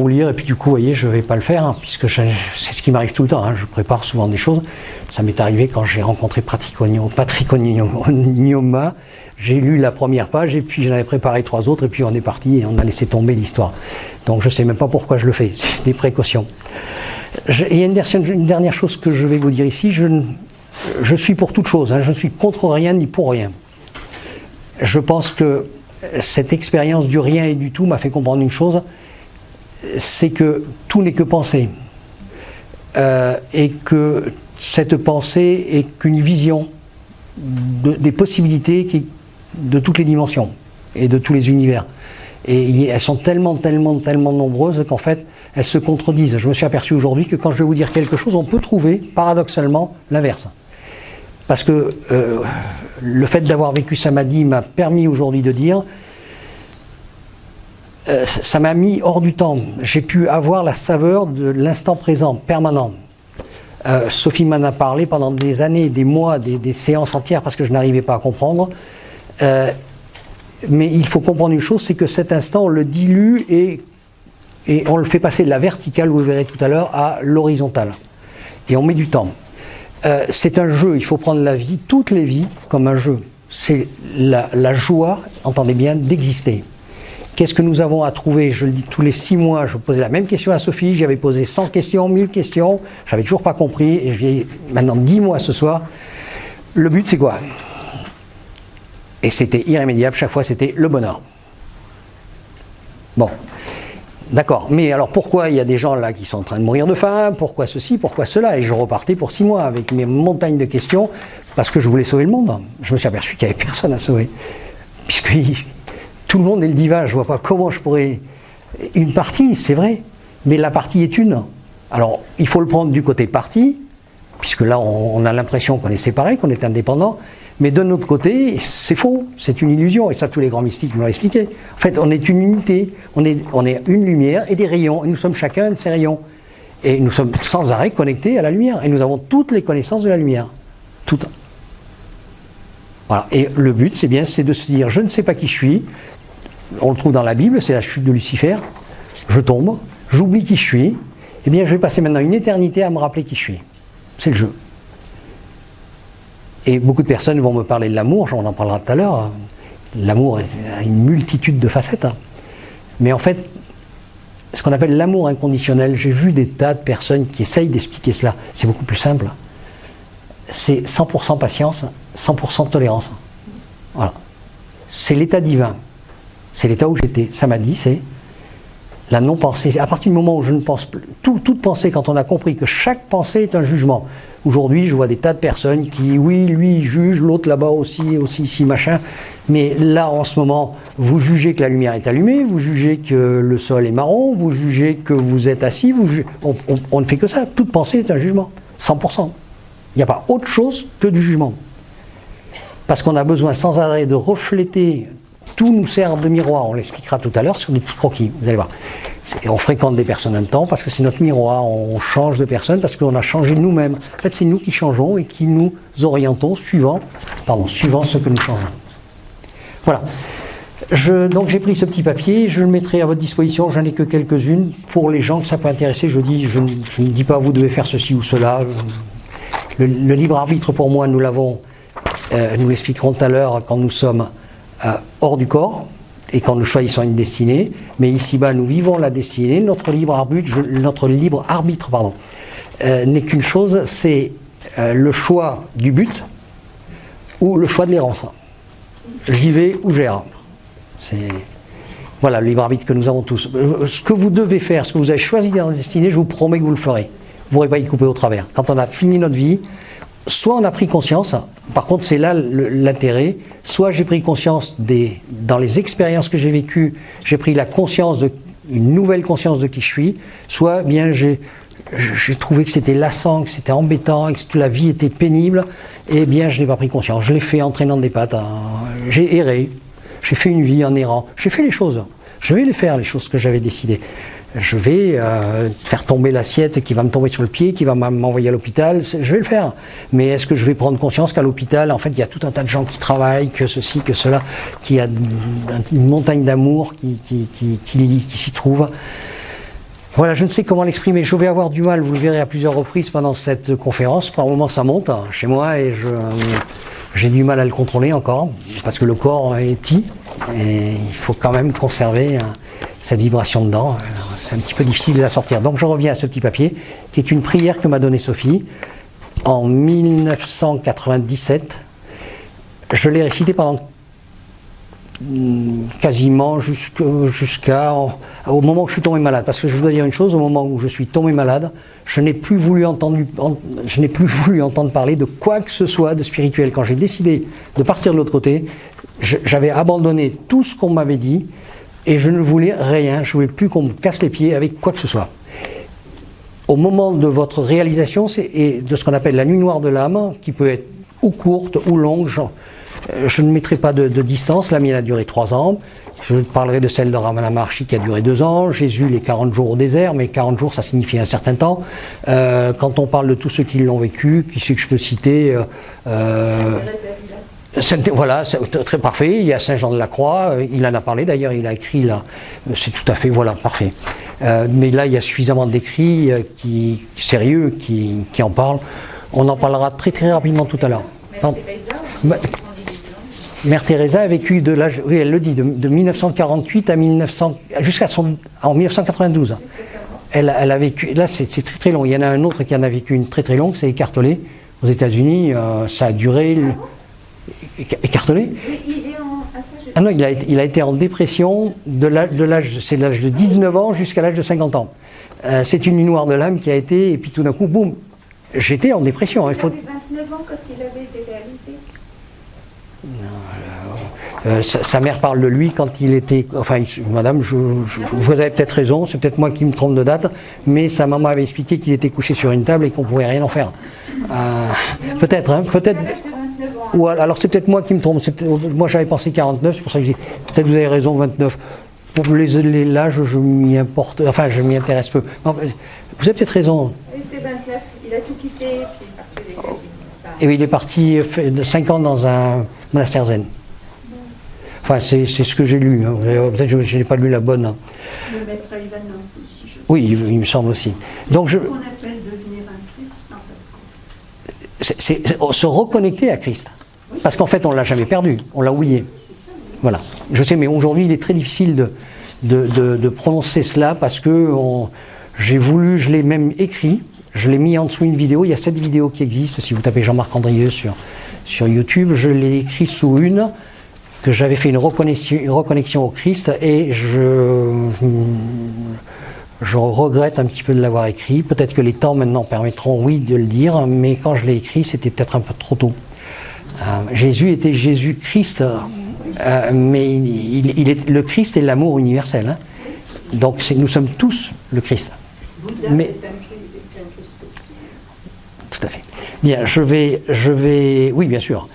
lire, et puis du coup, vous voyez, je ne vais pas le faire, hein, puisque c'est ce qui m'arrive tout le temps, hein, je prépare souvent des choses. Ça m'est arrivé quand j'ai rencontré Patrick Onyoma, j'ai lu la première page, et puis j'en avais préparé 3 autres, et puis on est parti, et on a laissé tomber l'histoire. Donc je ne sais même pas pourquoi je le fais, c'est des précautions. Il y a une dernière chose que je vais vous dire ici, je suis pour toute chose, hein, je suis contre rien ni pour rien. Je pense que cette expérience du rien et du tout m'a fait comprendre une chose, c'est que tout n'est que pensée. Et que cette pensée est qu'une vision des possibilités de toutes les dimensions et de tous les univers. Et elles sont tellement nombreuses qu'en fait, elles se contredisent. Je me suis aperçu aujourd'hui que quand je vais vous dire quelque chose, on peut trouver paradoxalement l'inverse. Parce que le fait d'avoir vécu Samadhi m'a permis aujourd'hui de dire, ça m'a mis hors du temps. J'ai pu avoir la saveur de l'instant présent, permanent. Sophie m'en a parlé pendant des années, des mois, des séances entières parce que je n'arrivais pas à comprendre. Mais il faut comprendre une chose, c'est que cet instant, on le dilue et on le fait passer de la verticale, vous le verrez tout à l'heure, à l'horizontale. Et on met du temps. C'est un jeu, il faut prendre la vie, toutes les vies, comme un jeu. C'est la joie, entendez bien, d'exister. Qu'est-ce que nous avons à trouver? Je le dis tous les 6 mois, je posais la même question à Sophie, j'avais posé 100 questions, 1000 questions, j'avais toujours pas compris, et je viens maintenant 10 mois ce soir. Le but c'est quoi? Et c'était irrémédiable, chaque fois c'était le bonheur. Bon, d'accord, mais alors pourquoi il y a des gens là qui sont en train de mourir de faim? Pourquoi ceci, pourquoi cela? Et je repartais pour 6 mois avec mes montagnes de questions, parce que je voulais sauver le monde. Je me suis aperçu qu'il n'y avait personne à sauver, puisque tout le monde est le divin, je ne vois pas comment je pourrais... Une partie, c'est vrai, mais la partie est une. Alors, il faut le prendre du côté partie, puisque là, on a l'impression qu'on est séparés, qu'on est indépendant, mais d'un autre côté, c'est faux, c'est une illusion, et ça, tous les grands mystiques nous l'ont expliqué. En fait, on est une unité, on est une lumière et des rayons, et nous sommes chacun de ces rayons. Et nous sommes sans arrêt connectés à la lumière, et nous avons toutes les connaissances de la lumière. Toutes. Voilà. Et le but, c'est de se dire, je ne sais pas qui je suis. On le trouve dans la Bible, c'est la chute de Lucifer. Je tombe, j'oublie qui je suis. Eh bien, je vais passer maintenant une éternité à me rappeler qui je suis. C'est le jeu. Et beaucoup de personnes vont me parler de l'amour, on en parlera tout à l'heure. L'amour a une multitude de facettes. Mais en fait, ce qu'on appelle l'amour inconditionnel, j'ai vu des tas de personnes qui essayent d'expliquer cela. C'est beaucoup plus simple. C'est 100% patience, 100% tolérance. Voilà. C'est l'état divin. C'est l'état où j'étais. Samadhi, c'est la non-pensée. À partir du moment où je ne pense plus, toute pensée, quand on a compris que chaque pensée est un jugement. Aujourd'hui, je vois des tas de personnes qui, oui, lui, juge, l'autre là-bas aussi, ici, machin. Mais là, en ce moment, vous jugez que la lumière est allumée, vous jugez que le sol est marron, vous jugez que vous êtes assis, on ne fait que ça. Toute pensée est un jugement, 100%. Il n'y a pas autre chose que du jugement. Parce qu'on a besoin sans arrêt de refléter. Tout nous sert de miroir, on l'expliquera tout à l'heure sur des petits croquis, vous allez voir. On fréquente des personnes un temps parce que c'est notre miroir, on change de personne parce qu'on a changé nous-mêmes. En fait, c'est nous qui changeons et qui nous orientons suivant ce que nous changeons. Voilà. Donc j'ai pris ce petit papier, je le mettrai à votre disposition, j'en ai que quelques-unes. Pour les gens que ça peut intéresser, je ne dis pas vous devez faire ceci ou cela. Le libre arbitre pour moi, nous l'expliquerons tout à l'heure quand nous sommes hors du corps et quand nous choisissons une destinée, mais ici-bas nous vivons la destinée. Notre libre arbitre n'est qu'une chose, c'est le choix du but ou le choix de l'errance. J'y vais ou j'erre. Voilà le libre arbitre que nous avons tous. Ce que vous devez faire, ce que vous avez choisi dans la destinée, je vous promets que vous le ferez. Vous ne pourrez pas y couper au travers. Quand on a fini notre vie, soit on a pris conscience, par contre c'est là l'intérêt, soit j'ai pris conscience dans les expériences que j'ai vécues, j'ai pris une nouvelle conscience de qui je suis, soit bien j'ai trouvé que c'était lassant, que c'était embêtant, que toute la vie était pénible, et bien je n'ai pas pris conscience. Je l'ai fait en traînant des pattes, j'ai erré, j'ai fait une vie en errant, j'ai fait les choses, je vais les faire, les choses que j'avais décidées. Je vais faire tomber l'assiette qui va me tomber sur le pied, qui va m'envoyer à l'hôpital, je vais le faire. Mais est-ce que je vais prendre conscience qu'à l'hôpital, en fait, il y a tout un tas de gens qui travaillent, que ceci, que cela, qu'il y a une montagne d'amour qui s'y trouve. Voilà, je ne sais comment l'exprimer, je vais avoir du mal, vous le verrez à plusieurs reprises pendant cette conférence. Par moments, ça monte chez moi et j'ai du mal à le contrôler encore, parce que le corps est petit et il faut quand même conserver cette vibration dedans. C'est un petit peu difficile de la sortir. Donc je reviens à ce petit papier qui est une prière que m'a donnée Sophie en 1997. Je l'ai récité pendant quasiment jusqu'au moment où je suis tombé malade. Parce que je dois dire une chose, au moment où je suis tombé malade, je n'ai plus voulu entendre parler de quoi que ce soit de spirituel. Quand j'ai décidé de partir de l'autre côté, j'avais abandonné tout ce qu'on m'avait dit et je ne voulais rien, je ne voulais plus qu'on me casse les pieds avec quoi que ce soit. Au moment de votre réalisation et de ce qu'on appelle la nuit noire de l'âme, qui peut être ou courte ou longue, je ne mettrai pas de distance. La mienne a duré 3 ans. Je parlerai de celle de Ramana Maharshi qui a duré 2 ans. Jésus, les 40 jours au désert, mais 40 jours, ça signifie un certain temps. Quand on parle de tous ceux qui l'ont vécu, qui c'est que je peux citer voilà, c'est très parfait. Il y a Saint Jean de la Croix, il en a parlé d'ailleurs, il a écrit là. C'est tout à fait, voilà, parfait. Mais là, il y a suffisamment d'écrits sérieux qui en parlent. On en parlera très très rapidement tout à l'heure. Mère Teresa a vécu de l'âge, oui, elle le dit, de 1948 à 1992. Elle a vécu, là c'est très très long. Il y en a un autre qui en a vécu une très très longue, c'est Eckhart Tolle. Aux États-Unis, ça a duré. Eckhart Tolle ? Ah non, il a été en dépression c'est de l'âge de 19 ans jusqu'à l'âge de 50 ans. C'est une nuit noire de l'âme qui a été, et puis tout d'un coup, boum, j'étais en dépression. Il avait 29 ans quand il avait été réalisé. Sa mère parle de lui quand il était... Enfin, madame, vous avez peut-être raison, c'est peut-être moi qui me trompe de date, mais sa maman avait expliqué qu'il était couché sur une table et qu'on ne pouvait rien en faire. Peut-être, hein, peut-être... Ou alors c'est peut-être moi qui me trompe, moi j'avais pensé 49, c'est pour ça que j'ai... Peut-être vous avez raison, 29. Pour l'âge, je m'y intéresse peu. Non, vous avez peut-être raison. Oui, c'est 29, il a tout quitté, puis il est parti avec Et il est parti 5 ans dans un monastère zen. Enfin, c'est ce que j'ai lu. Hein. Peut-être que je n'ai pas lu la bonne. Le maître Ivanov aussi. Oui, il me semble aussi. Donc qu'on appelle devenir un Christ, en fait. C'est se reconnecter à Christ. Parce qu'en fait, on ne l'a jamais perdu, on l'a oublié. Voilà. Je sais, mais aujourd'hui, il est très difficile de prononcer cela parce que j'ai voulu, je l'ai même écrit, je l'ai mis en dessous une vidéo. Il y a 7 vidéos qui existent. Si vous tapez Jean-Marc Andrieux sur YouTube, je l'ai écrit sous une que j'avais fait une reconnexion au Christ et je regrette un petit peu de l'avoir écrit. Peut-être que les temps maintenant permettront, oui, de le dire, mais quand je l'ai écrit, c'était peut-être un peu trop tôt. Jésus était Jésus-Christ, mais le Christ est l'amour universel. Hein. Donc nous sommes tous le Christ. Bouddha mais, est un Christ aussi. Tout à fait. Bien, je vais, oui, bien sûr.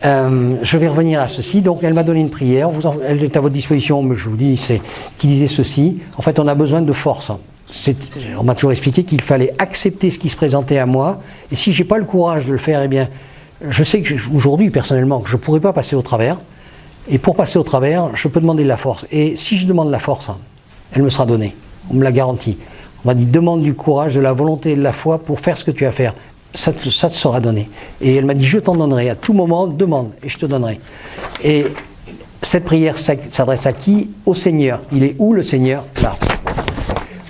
Je vais revenir à ceci. Donc, elle m'a donné une prière. Elle est à votre disposition, mais je vous dis, qui disait ceci. En fait, on a besoin de force. On m'a toujours expliqué qu'il fallait accepter ce qui se présentait à moi. Et si j'ai pas le courage de le faire, eh bien, je sais que aujourd'hui, personnellement, que je ne pourrais pas passer au travers. Et pour passer au travers, je peux demander de la force. Et si je demande la force, elle me sera donnée. On me l'a garanti. On m'a dit, demande du courage, de la volonté et de la foi pour faire ce que tu as à faire. Ça te sera donné. Et elle m'a dit, je t'en donnerai. À tout moment, demande et je te donnerai. Et cette prière s'adresse à qui? Au Seigneur. Il est où le Seigneur? Là.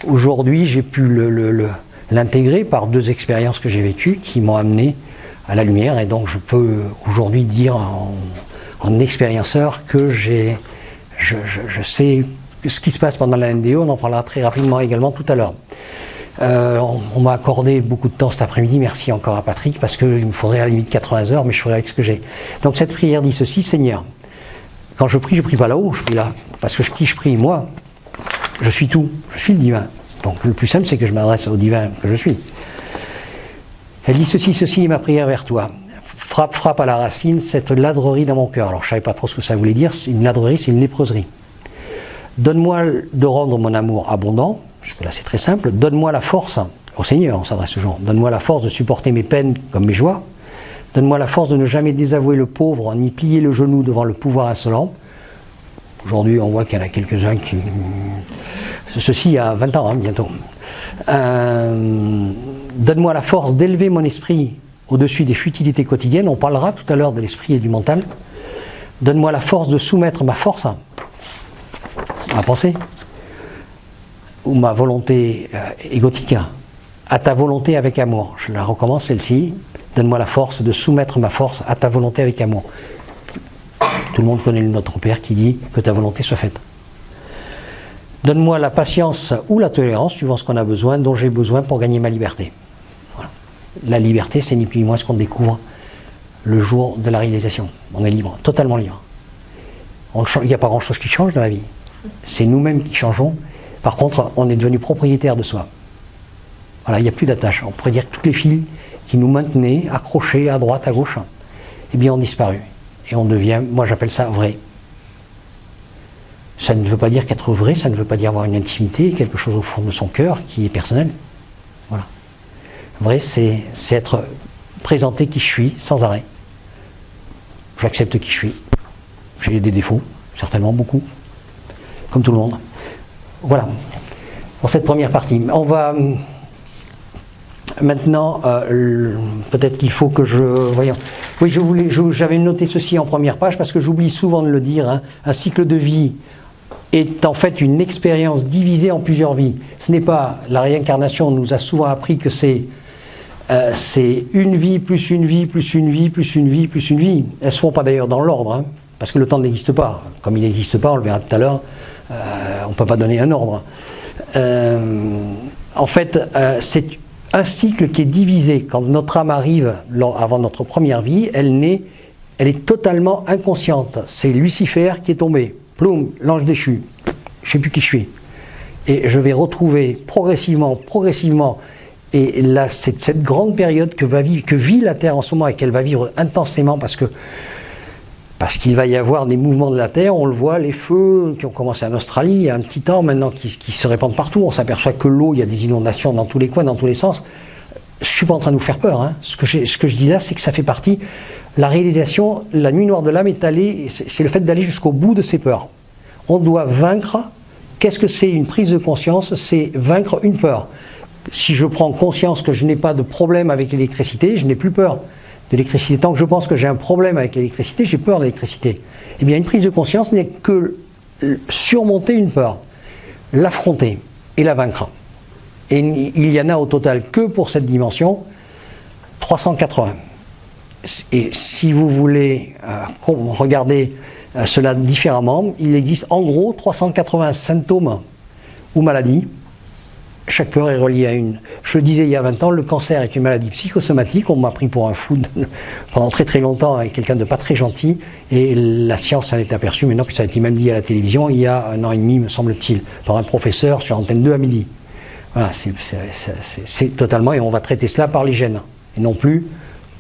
Aujourd'hui, j'ai pu l'intégrer par 2 expériences que j'ai vécues qui m'ont amené à la lumière. Et donc, je peux aujourd'hui dire en expérienceur que je sais ce qui se passe pendant la NDE. On en parlera très rapidement également tout à l'heure. On m'a accordé beaucoup de temps cet après-midi, merci encore à Patrick, parce qu'il me faudrait à la limite 80 heures, mais je ferai avec ce que j'ai. Donc cette prière dit ceci: Seigneur, quand je prie pas là-haut, je prie là, parce que qui je prie? Moi, je suis tout, je suis le divin. Donc le plus simple, c'est que je m'adresse au divin que je suis. Elle dit ceci est ma prière vers toi. Frappe à la racine cette ladrerie dans mon cœur. Alors je ne savais pas trop ce que ça voulait dire, c'est une ladrerie, c'est une léproserie. Donne-moi de rendre mon amour abondant. Là, c'est très simple. Donne-moi la force, au Seigneur, on s'adresse toujours. Donne-moi la force de supporter mes peines comme mes joies. Donne-moi la force de ne jamais désavouer le pauvre, ni plier le genou devant le pouvoir insolent. Aujourd'hui, on voit qu'il y en a quelques-uns qui... Ceci il y a 20 ans, hein, bientôt. Donne-moi la force d'élever mon esprit au-dessus des futilités quotidiennes. On parlera tout à l'heure de l'esprit et du mental. Donne-moi la force de soumettre ma force, ma pensée, ou ma volonté égotique, à ta volonté avec amour. Je la recommence celle-ci. Donne-moi la force de soumettre ma force à ta volonté avec amour. Tout le monde connaît notre Père qui dit que ta volonté soit faite. Donne-moi la patience ou la tolérance, suivant ce qu'on a besoin, dont j'ai besoin pour gagner ma liberté. Voilà. La liberté, c'est ni plus ni moins ce qu'on découvre le jour de la réalisation. On est libre, totalement libre. Il n'y a pas grand-chose qui change dans la vie. C'est nous-mêmes qui changeons. Par contre, on est devenu propriétaire de soi. Voilà, il n'y a plus d'attache. On pourrait dire que tous les fils qui nous maintenaient accrochés à droite, à gauche, eh bien, ont disparu. Et on devient, moi j'appelle ça vrai. Ça ne veut pas dire qu'être vrai, ça ne veut pas dire avoir une intimité, quelque chose au fond de son cœur qui est personnel. Voilà. Vrai, c'est être présenté qui je suis, sans arrêt. J'accepte qui je suis. J'ai des défauts, certainement beaucoup, comme tout le monde. Voilà, pour cette première partie. On va maintenant, peut-être qu'il faut que je... Voyons. Oui, j'avais noté ceci en première page parce que j'oublie souvent de le dire. Hein. Un cycle de vie est en fait une expérience divisée en plusieurs vies. Ce n'est pas... La réincarnation nous a souvent appris que c'est une vie, plus une vie, plus une vie, plus une vie, plus une vie. Elles ne se font pas d'ailleurs dans l'ordre, hein, parce que le temps n'existe pas. Comme il n'existe pas, on le verra tout à l'heure, on ne peut pas donner un ordre. En fait, c'est un cycle qui est divisé. Quand notre âme arrive avant notre première vie, elle est totalement inconsciente. C'est Lucifer qui est tombé. Ploum, l'ange déchu. Je ne sais plus qui je suis. Et je vais retrouver progressivement, et là, c'est cette grande période que vit la Terre en ce moment et qu'elle va vivre intensément parce qu'il va y avoir des mouvements de la Terre, on le voit, les feux qui ont commencé en Australie, il y a un petit temps maintenant qui se répandent partout, on s'aperçoit que l'eau, il y a des inondations dans tous les coins, dans tous les sens. Je ne suis pas en train de vous faire peur, hein. Ce que je dis là, c'est que ça fait partie, la réalisation, la nuit noire de l'âme est allée, c'est le fait d'aller jusqu'au bout de ses peurs. On doit vaincre, qu'est-ce que c'est une prise de conscience? C'est vaincre une peur. Si je prends conscience que je n'ai pas de problème avec l'électricité, je n'ai plus peur de l'électricité. Tant que je pense que j'ai un problème avec l'électricité, j'ai peur de l'électricité. Eh bien, une prise de conscience n'est que surmonter une peur, l'affronter et la vaincre. Et il y en a au total que pour cette dimension, 380. Et si vous voulez regarder cela différemment, il existe en gros 380 symptômes ou maladies. Chaque peur est reliée à une. Je le disais il y a 20 ans, le cancer est une maladie psychosomatique. On m'a pris pour un fou pendant très très longtemps avec quelqu'un de pas très gentil. Et la science s'en est aperçue maintenant, puis ça a été même dit à la télévision il y a 1 an et demi, me semble-t-il, par un professeur sur Antenne 2 à midi. Voilà, c'est totalement. Et on va traiter cela par les gènes, et non plus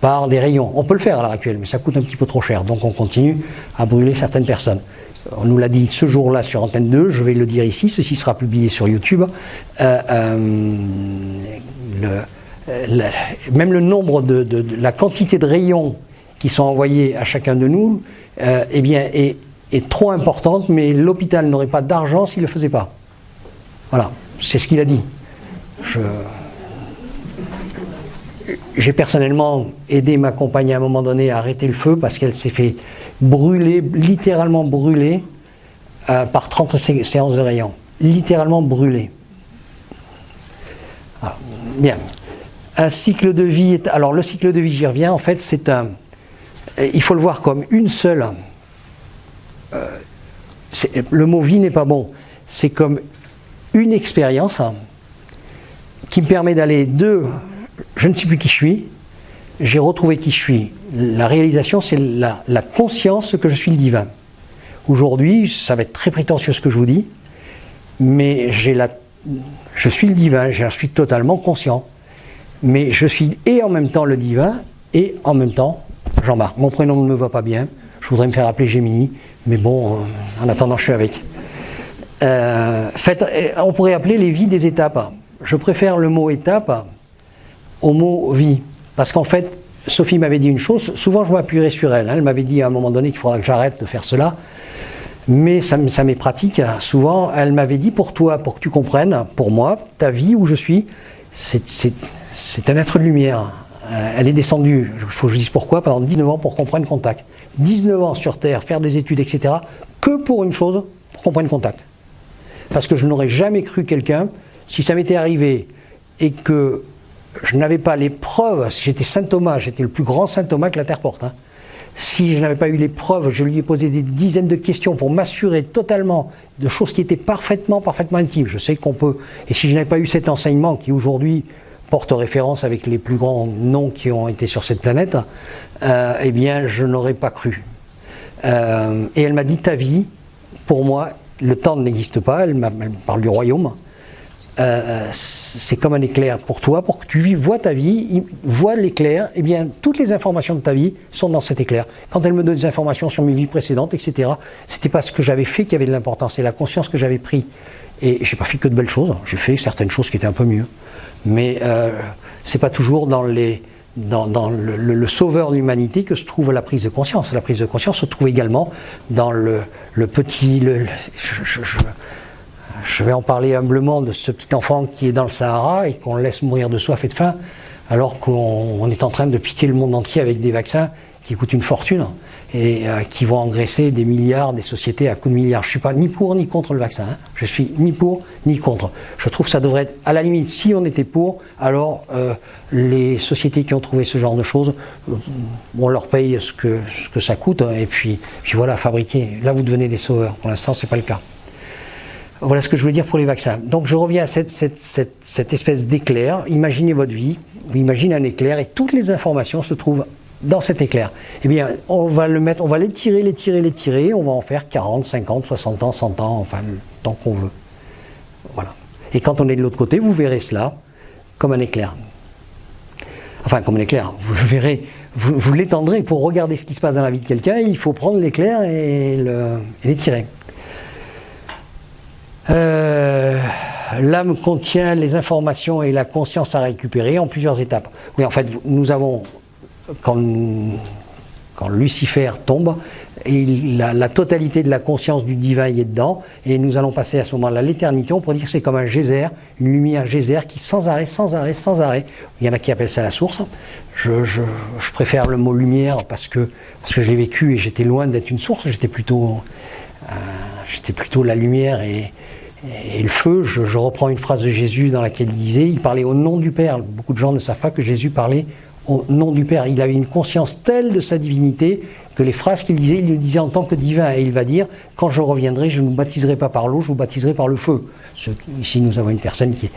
par des rayons. On peut le faire à l'heure actuelle, mais ça coûte un petit peu trop cher. Donc on continue à brûler certaines personnes. On nous l'a dit ce jour-là sur Antenne 2, je vais le dire ici, ceci sera publié sur YouTube. Même le nombre de la quantité de rayons qui sont envoyés à chacun de nous eh bien, est trop importante, mais l'hôpital n'aurait pas d'argent s'il ne le faisait pas. Voilà, c'est ce qu'il a dit. J'ai personnellement aidé ma compagne à un moment donné à arrêter le feu parce qu'elle s'est fait brûler, littéralement brûler par 30 séances de rayons. Littéralement brûler. Alors, bien. Un cycle de vie, alors le cycle de vie, j'y reviens, en fait c'est il faut le voir comme une seule, le mot vie n'est pas bon, c'est comme une expérience qui me permet d'aller de je ne sais plus qui je suis, j'ai retrouvé qui je suis. La réalisation, c'est la conscience que je suis le divin. Aujourd'hui, ça va être très prétentieux ce que je vous dis, mais je suis le divin, j'en suis totalement conscient. Mais je suis et en même temps le divin, et en même temps Jean-Marc. Mon prénom ne me va pas bien, je voudrais me faire appeler Gémini, mais bon, en attendant, je suis avec. On pourrait appeler les vies des étapes. Je préfère le mot étape au mot vie. Parce qu'en fait, Sophie m'avait dit une chose, souvent je m'appuierai sur elle. Elle m'avait dit à un moment donné qu'il faudra que j'arrête de faire cela. Mais ça m'est pratique. Souvent, elle m'avait dit pour toi, pour que tu comprennes, pour moi, ta vie où je suis, c'est un être de lumière. Elle est descendue, il faut que je dise pourquoi, pendant 19 ans pour qu'on prenne contact. 19 ans sur Terre, faire des études, etc. Que pour une chose, pour qu'on prenne contact. Parce que je n'aurais jamais cru quelqu'un, si ça m'était arrivé et que je n'avais pas les preuves, j'étais Saint Thomas, j'étais le plus grand Saint Thomas que la Terre porte. Hein. Si je n'avais pas eu les preuves, je lui ai posé des dizaines de questions pour m'assurer totalement de choses qui étaient parfaitement intimes. Je sais qu'on peut, et si je n'avais pas eu cet enseignement qui aujourd'hui porte référence avec les plus grands noms qui ont été sur cette planète, eh bien je n'aurais pas cru. Et elle m'a dit, ta vie, pour moi, le temps n'existe pas, elle parle du royaume. C'est comme un éclair pour toi, pour que tu vois ta vie, vois l'éclair, et bien toutes les informations de ta vie sont dans cet éclair. Quand elle me donne des informations sur mes vies précédentes, etc., c'était pas ce que j'avais fait qui avait de l'importance, c'est la conscience que j'avais pris. Et j'ai pas fait que de belles choses, j'ai fait certaines choses qui étaient un peu mieux. Mais c'est pas toujours dans le sauveur de l'humanité que se trouve la prise de conscience. La prise de conscience se trouve également dans le petit... Je vais en parler humblement de ce petit enfant qui est dans le Sahara et qu'on laisse mourir de soif et de faim alors qu'on est en train de piquer le monde entier avec des vaccins qui coûtent une fortune et qui vont engraisser des milliards, des sociétés à coups de milliards. Je ne suis pas ni pour ni contre le vaccin. Hein. Je suis ni pour ni contre. Je trouve que ça devrait être, à la limite, si on était pour, alors les sociétés qui ont trouvé ce genre de choses, on leur paye ce que ça coûte et puis voilà, fabriquer. Là, vous devenez des sauveurs. Pour l'instant, ce n'est pas le cas. Voilà ce que je voulais dire pour les vaccins. Donc je reviens à cette espèce d'éclair. Imaginez votre vie, imaginez un éclair et toutes les informations se trouvent dans cet éclair. Eh bien, on va l'étirer, on va en faire 40, 50, 60 ans, 100 ans, enfin, tant qu'on veut. Voilà. Et quand on est de l'autre côté, vous verrez cela comme un éclair. Enfin, comme un éclair. Vous verrez, vous l'étendrez pour regarder ce qui se passe dans la vie de quelqu'un, il faut prendre l'éclair et l'étirer. L'âme contient les informations et la conscience à récupérer en plusieurs étapes. Oui, en fait, nous avons, quand Lucifer tombe, la totalité de la conscience du divin y est dedans, et nous allons passer à ce moment-là l'éternité. On pourrait dire que c'est comme un geyser, une lumière geyser qui sans arrêt, il y en a qui appellent ça la source. Je préfère le mot lumière parce que je l'ai vécu et j'étais loin d'être une source, j'étais plutôt la lumière et le feu. Je reprends une phrase de Jésus dans laquelle il disait, il parlait au nom du Père. Beaucoup de gens ne savent pas que Jésus parlait au nom du Père. Il avait une conscience telle de sa divinité que les phrases qu'il disait, il le disait en tant que divin. Et il va dire, quand je reviendrai, je ne vous baptiserai pas par l'eau, je vous baptiserai par le feu. Ici, nous avons une personne qui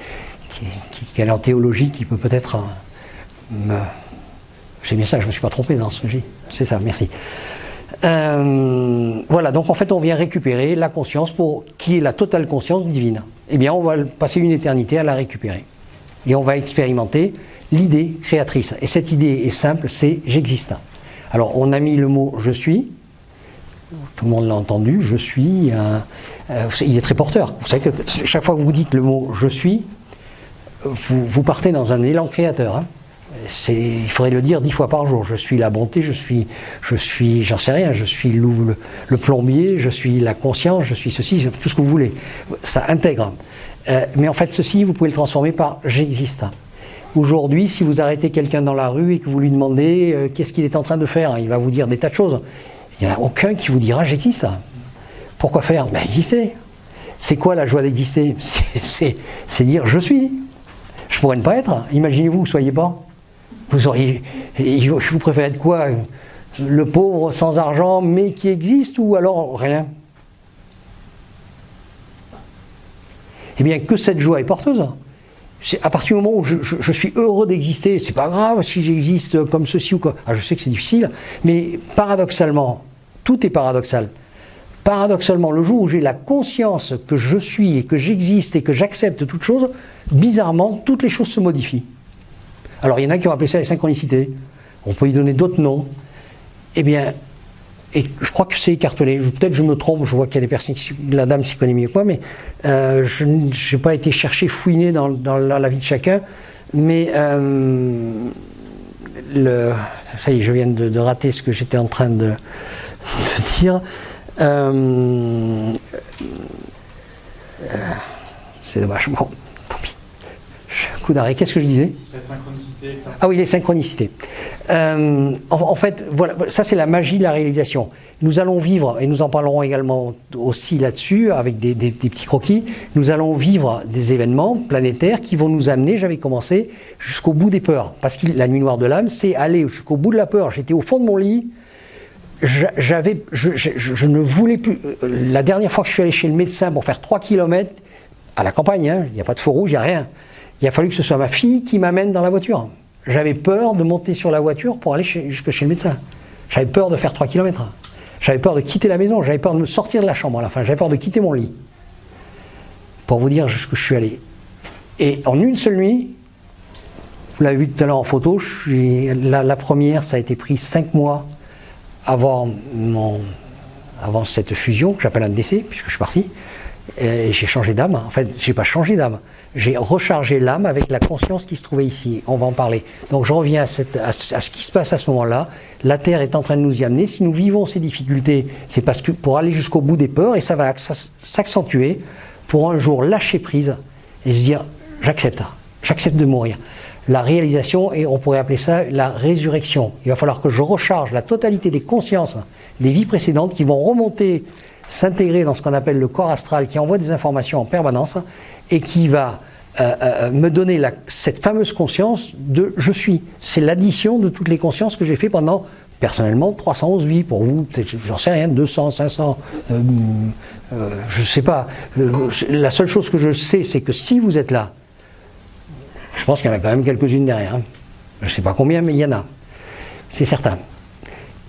est en théologie, qui peut peut-être c'est bien ça, je ne me suis pas trompé dans ce que j'ai dit. C'est ça, merci. Voilà, donc en fait on vient récupérer la conscience qui est la totale conscience divine. Eh bien on va passer une éternité à la récupérer. Et on va expérimenter l'idée créatrice. Et cette idée est simple, c'est j'existe. Alors on a mis le mot je suis, tout le monde l'a entendu, je suis, il est très porteur. Vous savez que chaque fois que vous dites le mot je suis, vous partez dans un élan créateur. Hein. Il faudrait le dire 10 fois par jour. Je suis la bonté, je suis, j'en sais rien, je suis le plombier, je suis la conscience, je suis ceci, tout ce que vous voulez. Ça intègre. Mais en fait, ceci, vous pouvez le transformer par j'existe. Aujourd'hui, si vous arrêtez quelqu'un dans la rue et que vous lui demandez qu'est-ce qu'il est en train de faire, il va vous dire des tas de choses. Il n'y en a aucun qui vous dira j'existe. Pourquoi faire? Ben, exister. C'est quoi la joie d'exister? C'est dire je suis. Je pourrais ne pas être. Imaginez-vous, vous ne soyez pas. Vous préférez être quoi? Le pauvre sans argent mais qui existe ou alors rien? Eh bien que cette joie est porteuse. C'est à partir du moment où je suis heureux d'exister, c'est pas grave si j'existe comme ceci ou quoi. Ah, je sais que c'est difficile, mais paradoxalement, tout est paradoxal. Paradoxalement, le jour où j'ai la conscience que je suis et que j'existe et que j'accepte toute chose, bizarrement, toutes les choses se modifient. Alors, il y en a qui ont appelé ça la synchronicité. On peut y donner d'autres noms. Eh bien, et je crois que c'est écartelé. Peut-être je me trompe, je vois qu'il y a des personnes, la dame s'y connaît mieux que moi, mais je n'ai pas été chercher, fouiner dans la vie de chacun. Mais ça y est, je viens de rater ce que j'étais en train de dire. C'est dommage. Bon, tant pis. coup d'arrêt. Qu'est-ce que je disais? La synchronicité. Ah oui, les synchronicités. En fait, voilà, ça c'est la magie de la réalisation. Nous allons vivre, et nous en parlerons également aussi là-dessus, avec des petits croquis, nous allons vivre des événements planétaires qui vont nous amener, j'avais commencé, jusqu'au bout des peurs. Parce que la nuit noire de l'âme, c'est aller jusqu'au bout de la peur. J'étais au fond de mon lit, je ne voulais plus. La dernière fois que je suis allé chez le médecin pour faire 3 km, à la campagne, hein, il n'y a pas de feu rouge, il n'y a rien. Il a fallu que ce soit ma fille qui m'amène dans la voiture. J'avais peur de monter sur la voiture pour aller jusque chez le médecin. J'avais peur de faire 3 km. J'avais peur de quitter la maison, j'avais peur de me sortir de la chambre à la fin, j'avais peur de quitter mon lit. Pour vous dire jusqu'où je suis allé. Et en une seule nuit, vous l'avez vu tout à l'heure en photo, la première, ça a été pris 5 mois avant cette fusion, que j'appelle un décès, puisque je suis parti. Et j'ai changé d'âme. En fait, je n'ai pas changé d'âme. J'ai rechargé l'âme avec la conscience qui se trouvait ici. On va en parler. Donc je reviens à ce qui se passe à ce moment-là. La Terre est en train de nous y amener. Si nous vivons ces difficultés, c'est parce que pour aller jusqu'au bout des peurs, et ça va s'accentuer, pour un jour lâcher prise et se dire j'accepte de mourir. La réalisation, et on pourrait appeler ça la résurrection. Il va falloir que je recharge la totalité des consciences des vies précédentes qui vont remonter, s'intégrer dans ce qu'on appelle le corps astral qui envoie des informations en permanence et qui va me donner cette fameuse conscience de je suis. C'est l'addition de toutes les consciences que j'ai fait pendant, personnellement, 311 vies. Pour vous, j'en sais rien, 200, 500, je ne sais pas. La seule chose que je sais, c'est que si vous êtes là, je pense qu'il y en a quand même quelques-unes derrière. Hein. Je ne sais pas combien, mais il y en a. C'est certain.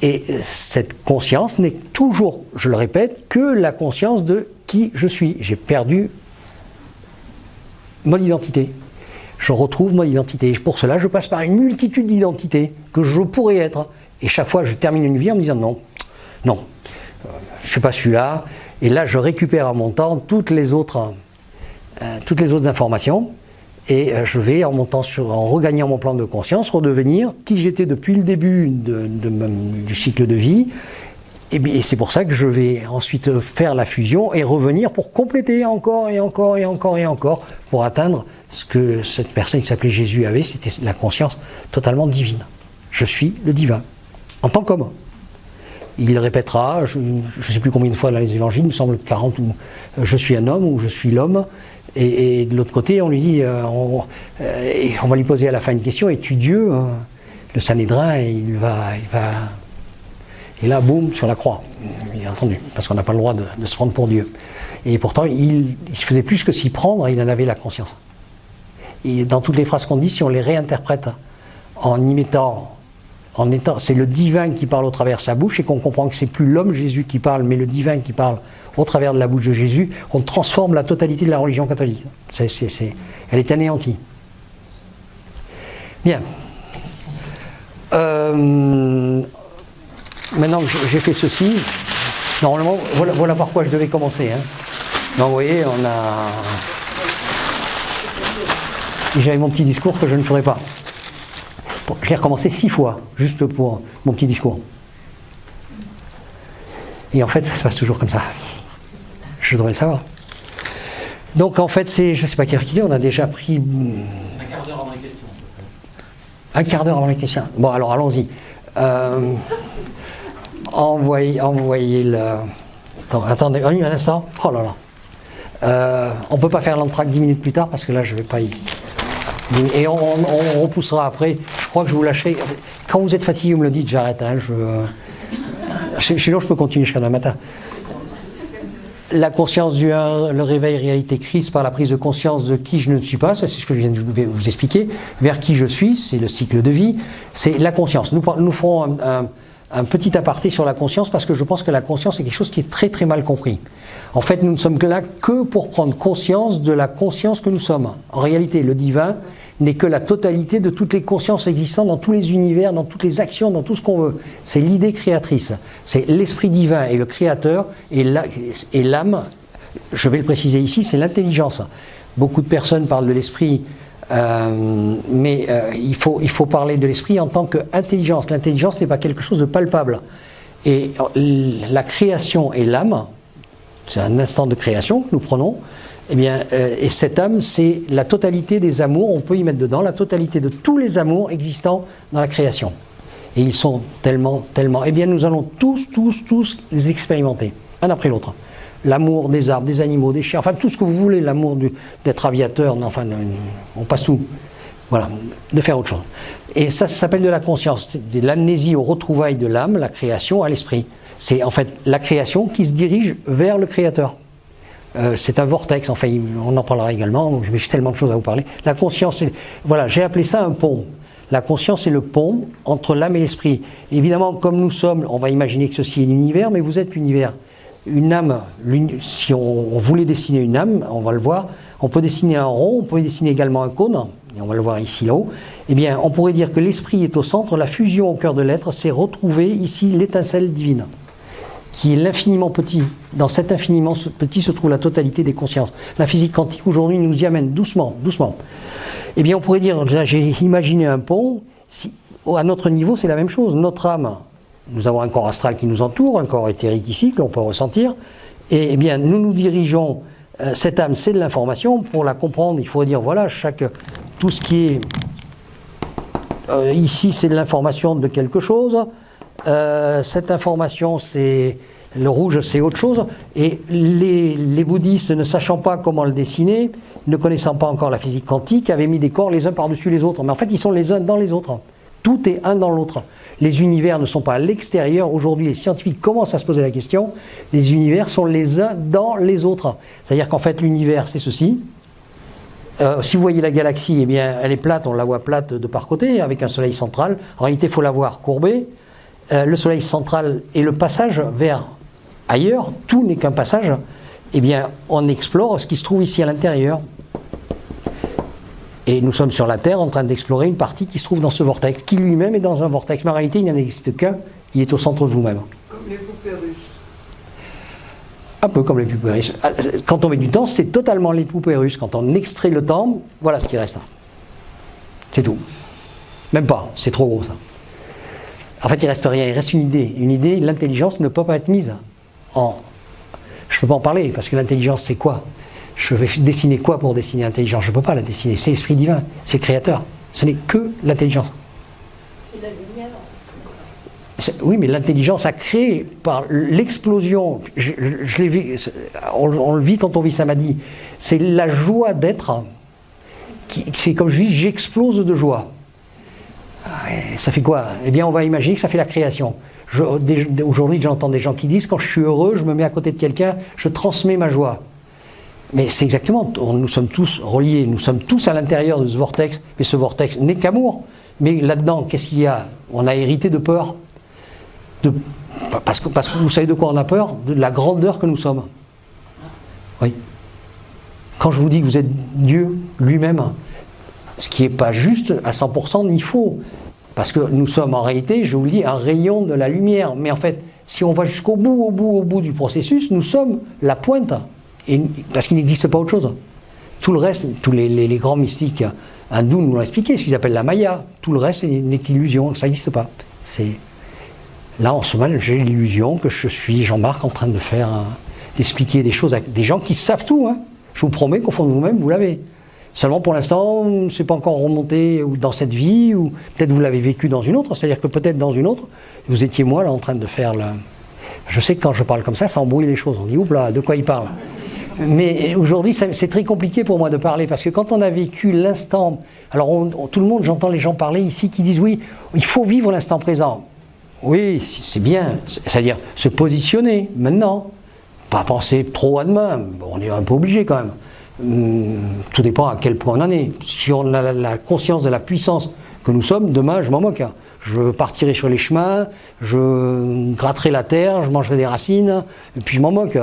Et cette conscience n'est toujours, je le répète, que la conscience de qui je suis. J'ai perdu mon identité. Je retrouve mon identité. Et pour cela, je passe par une multitude d'identités que je pourrais être. Et chaque fois, je termine une vie en me disant non, je ne suis pas celui-là. Et là, je récupère en mon temps toutes les autres informations. Et je vais, en regagnant mon plan de conscience, redevenir qui j'étais depuis le début du cycle de vie. Et c'est pour ça que je vais ensuite faire la fusion et revenir pour compléter encore et encore et encore et encore, pour atteindre ce que cette personne qui s'appelait Jésus avait, c'était la conscience totalement divine. Je suis le divin, en tant qu'homme. Il répétera, je ne sais plus combien de fois dans les évangiles, il me semble 40, où je suis un homme ou je suis l'homme. Et de l'autre côté, on lui dit, on va lui poser à la fin une question, es-tu Dieu? Le Sanhédrin, il va, et là, boum, sur la croix, bien entendu, parce qu'on n'a pas le droit de se prendre pour Dieu. Et pourtant, il faisait plus que s'y prendre, il en avait la conscience. Et dans toutes les phrases qu'on dit, si on les réinterprète c'est le divin qui parle au travers de sa bouche, et qu'on comprend que c'est plus l'homme Jésus qui parle, mais le divin qui parle au travers de la bouche de Jésus, on transforme la totalité de la religion catholique. Elle est anéantie. Bien. Maintenant que j'ai fait ceci, normalement, voilà par quoi je devais commencer. Hein. Donc, vous voyez, j'avais mon petit discours que je ne ferai pas. Je l'ai recommencé 6 fois, juste pour mon petit discours. Et en fait, ça se passe toujours comme ça. Je devrais le savoir. Donc en fait, je ne sais pas quelle heure il est, on a déjà pris... Un quart d'heure avant les questions. Un quart d'heure avant les questions. Bon, alors allons-y. Envoyez le... Attendez, un instant. Oh là là. On ne peut pas faire l'entracte 10 minutes plus tard, parce que là, je ne vais pas y... Et on repoussera après. Je crois que je vous lâcherai. Quand vous êtes fatigué, vous me le dites, j'arrête. Hein, sinon, je peux continuer jusqu'à demain matin. La conscience du 1, le réveil, réalité, crise par la prise de conscience de qui je ne suis pas, ça c'est ce que je viens de vous expliquer. Vers qui je suis, c'est le cycle de vie, c'est la conscience. Nous ferons un petit aparté sur la conscience, parce que je pense que la conscience est quelque chose qui est très très mal compris. En fait, nous ne sommes là que pour prendre conscience de la conscience que nous sommes. En réalité, le divin n'est que la totalité de toutes les consciences existantes dans tous les univers, dans toutes les actions, dans tout ce qu'on veut. C'est l'idée créatrice. C'est l'esprit divin et le créateur, et l'âme, je vais le préciser ici, c'est l'intelligence. Beaucoup de personnes parlent de l'esprit, mais il faut parler de l'esprit en tant qu'intelligence. L'intelligence n'est pas quelque chose de palpable. Et la création et l'âme, c'est un instant de création que nous prenons, Eh bien, et cette âme, c'est la totalité des amours, on peut y mettre dedans la totalité de tous les amours existants dans la création. Et ils sont tellement, tellement... Eh bien, nous allons tous les expérimenter, un après l'autre. L'amour des arbres, des animaux, des chiens, enfin tout ce que vous voulez, l'amour d'être aviateur, enfin, on passe tout. Voilà, de faire autre chose. Et ça s'appelle de la conscience, de l'amnésie aux retrouvailles de l'âme, la création à l'esprit. C'est en fait la création qui se dirige vers le créateur. C'est un vortex, enfin on en parlera également, j'ai tellement de choses à vous parler. La conscience, voilà, j'ai appelé ça un pont. La conscience est le pont entre l'âme et l'esprit. Évidemment, comme nous sommes, on va imaginer que ceci est l'univers, mais vous êtes l'univers. Une âme, si on voulait dessiner une âme, on va le voir, on peut dessiner un rond, on peut dessiner également un cône, et on va le voir ici là-haut. Eh bien, on pourrait dire que l'esprit est au centre, la fusion au cœur de l'être, c'est retrouver ici l'étincelle divine, qui est l'infiniment petit. Dans cet infiniment petit se trouve la totalité des consciences. La physique quantique aujourd'hui nous y amène doucement. Eh bien, on pourrait dire, là j'ai imaginé un pont, à notre niveau c'est la même chose, notre âme, nous avons un corps astral qui nous entoure, un corps éthérique ici que l'on peut ressentir, et eh bien nous nous dirigeons, cette âme c'est de l'information, pour la comprendre il faut dire voilà, tout ce qui est ici c'est de l'information de quelque chose, cette information c'est... Le rouge, c'est autre chose. Et les bouddhistes, ne sachant pas comment le dessiner, ne connaissant pas encore la physique quantique, avaient mis des corps les uns par-dessus les autres. Mais en fait, ils sont les uns dans les autres. Tout est un dans l'autre. Les univers ne sont pas à l'extérieur. Aujourd'hui, les scientifiques commencent à se poser la question. Les univers sont les uns dans les autres. C'est-à-dire qu'en fait, l'univers, c'est ceci. Si vous voyez la galaxie, eh bien, elle est plate, on la voit plate de par côté, avec un soleil central. En réalité, il faut la voir courbée. Le soleil central est le passage vers... ailleurs, tout n'est qu'un passage, eh bien, on explore ce qui se trouve ici à l'intérieur. Et nous sommes sur la Terre en train d'explorer une partie qui se trouve dans ce vortex, qui lui-même est dans un vortex. Mais en réalité, il n'en existe qu'un, il est au centre de vous-même. Comme les poupées russes. Un peu comme les poupées russes. Quand on met du temps, c'est totalement les poupées russes. Quand on extrait le temps, voilà ce qui reste. C'est tout. Même pas, c'est trop gros ça. En fait, il reste rien, il reste une idée. Une idée, l'intelligence ne peut pas être mise en... Je ne peux pas en parler, parce que l'intelligence, c'est quoi? Je vais dessiner quoi pour dessiner l'intelligence? Je ne peux pas la dessiner. C'est l'esprit divin, c'est le créateur. Ce n'est que l'intelligence. C'est la lumière. Oui, mais l'intelligence a créé par l'explosion. Je l'ai vu, on le vit quand on vit samadhi. C'est la joie d'être. C'est comme je dis, j'explose de joie. Ça fait quoi? Eh bien, on va imaginer que ça fait la création. Aujourd'hui, j'entends des gens qui disent, quand je suis heureux, je me mets à côté de quelqu'un, je transmets ma joie. Mais c'est exactement, nous sommes tous reliés, nous sommes tous à l'intérieur de ce vortex, mais ce vortex n'est qu'amour. Mais là-dedans, qu'est-ce qu'il y a? On a hérité de peur. Parce que vous savez de quoi on a peur? De la grandeur que nous sommes. Oui. Quand je vous dis que vous êtes Dieu lui-même, ce qui n'est pas juste à 100% ni faux. Parce que nous sommes en réalité, je vous le dis, un rayon de la lumière. Mais en fait, si on va jusqu'au bout, au bout du processus, nous sommes la pointe. Parce qu'il n'existe pas autre chose. Tout le reste, tous les grands mystiques hindous nous l'ont expliqué, ce qu'ils appellent la Maya. Tout le reste n'est qu'illusion, ça n'existe pas. Là, en ce moment, j'ai l'illusion que je suis Jean-Marc en train d'expliquer des choses à des gens qui savent tout. Hein. Je vous promets qu'au fond de vous-même, vous l'avez. Seulement pour l'instant, c'est pas encore remonté dans cette vie, ou peut-être vous l'avez vécu dans une autre, c'est-à-dire que peut-être dans une autre, vous étiez moi là en train de faire Je sais que quand je parle comme ça embrouille les choses. On dit, oups là, de quoi il parle? Mais aujourd'hui, c'est très compliqué pour moi de parler, parce que quand on a vécu l'instant... Alors tout le monde, j'entends les gens parler ici qui disent, oui, il faut vivre l'instant présent. Oui, c'est bien, c'est-à-dire se positionner maintenant, pas penser trop à demain, on est un peu obligé quand même. Tout dépend à quel point on en est. Si on a la conscience de la puissance que nous sommes, demain je m'en moque. Je partirai sur les chemins, je gratterai la terre, je mangerai des racines, et puis je m'en moque.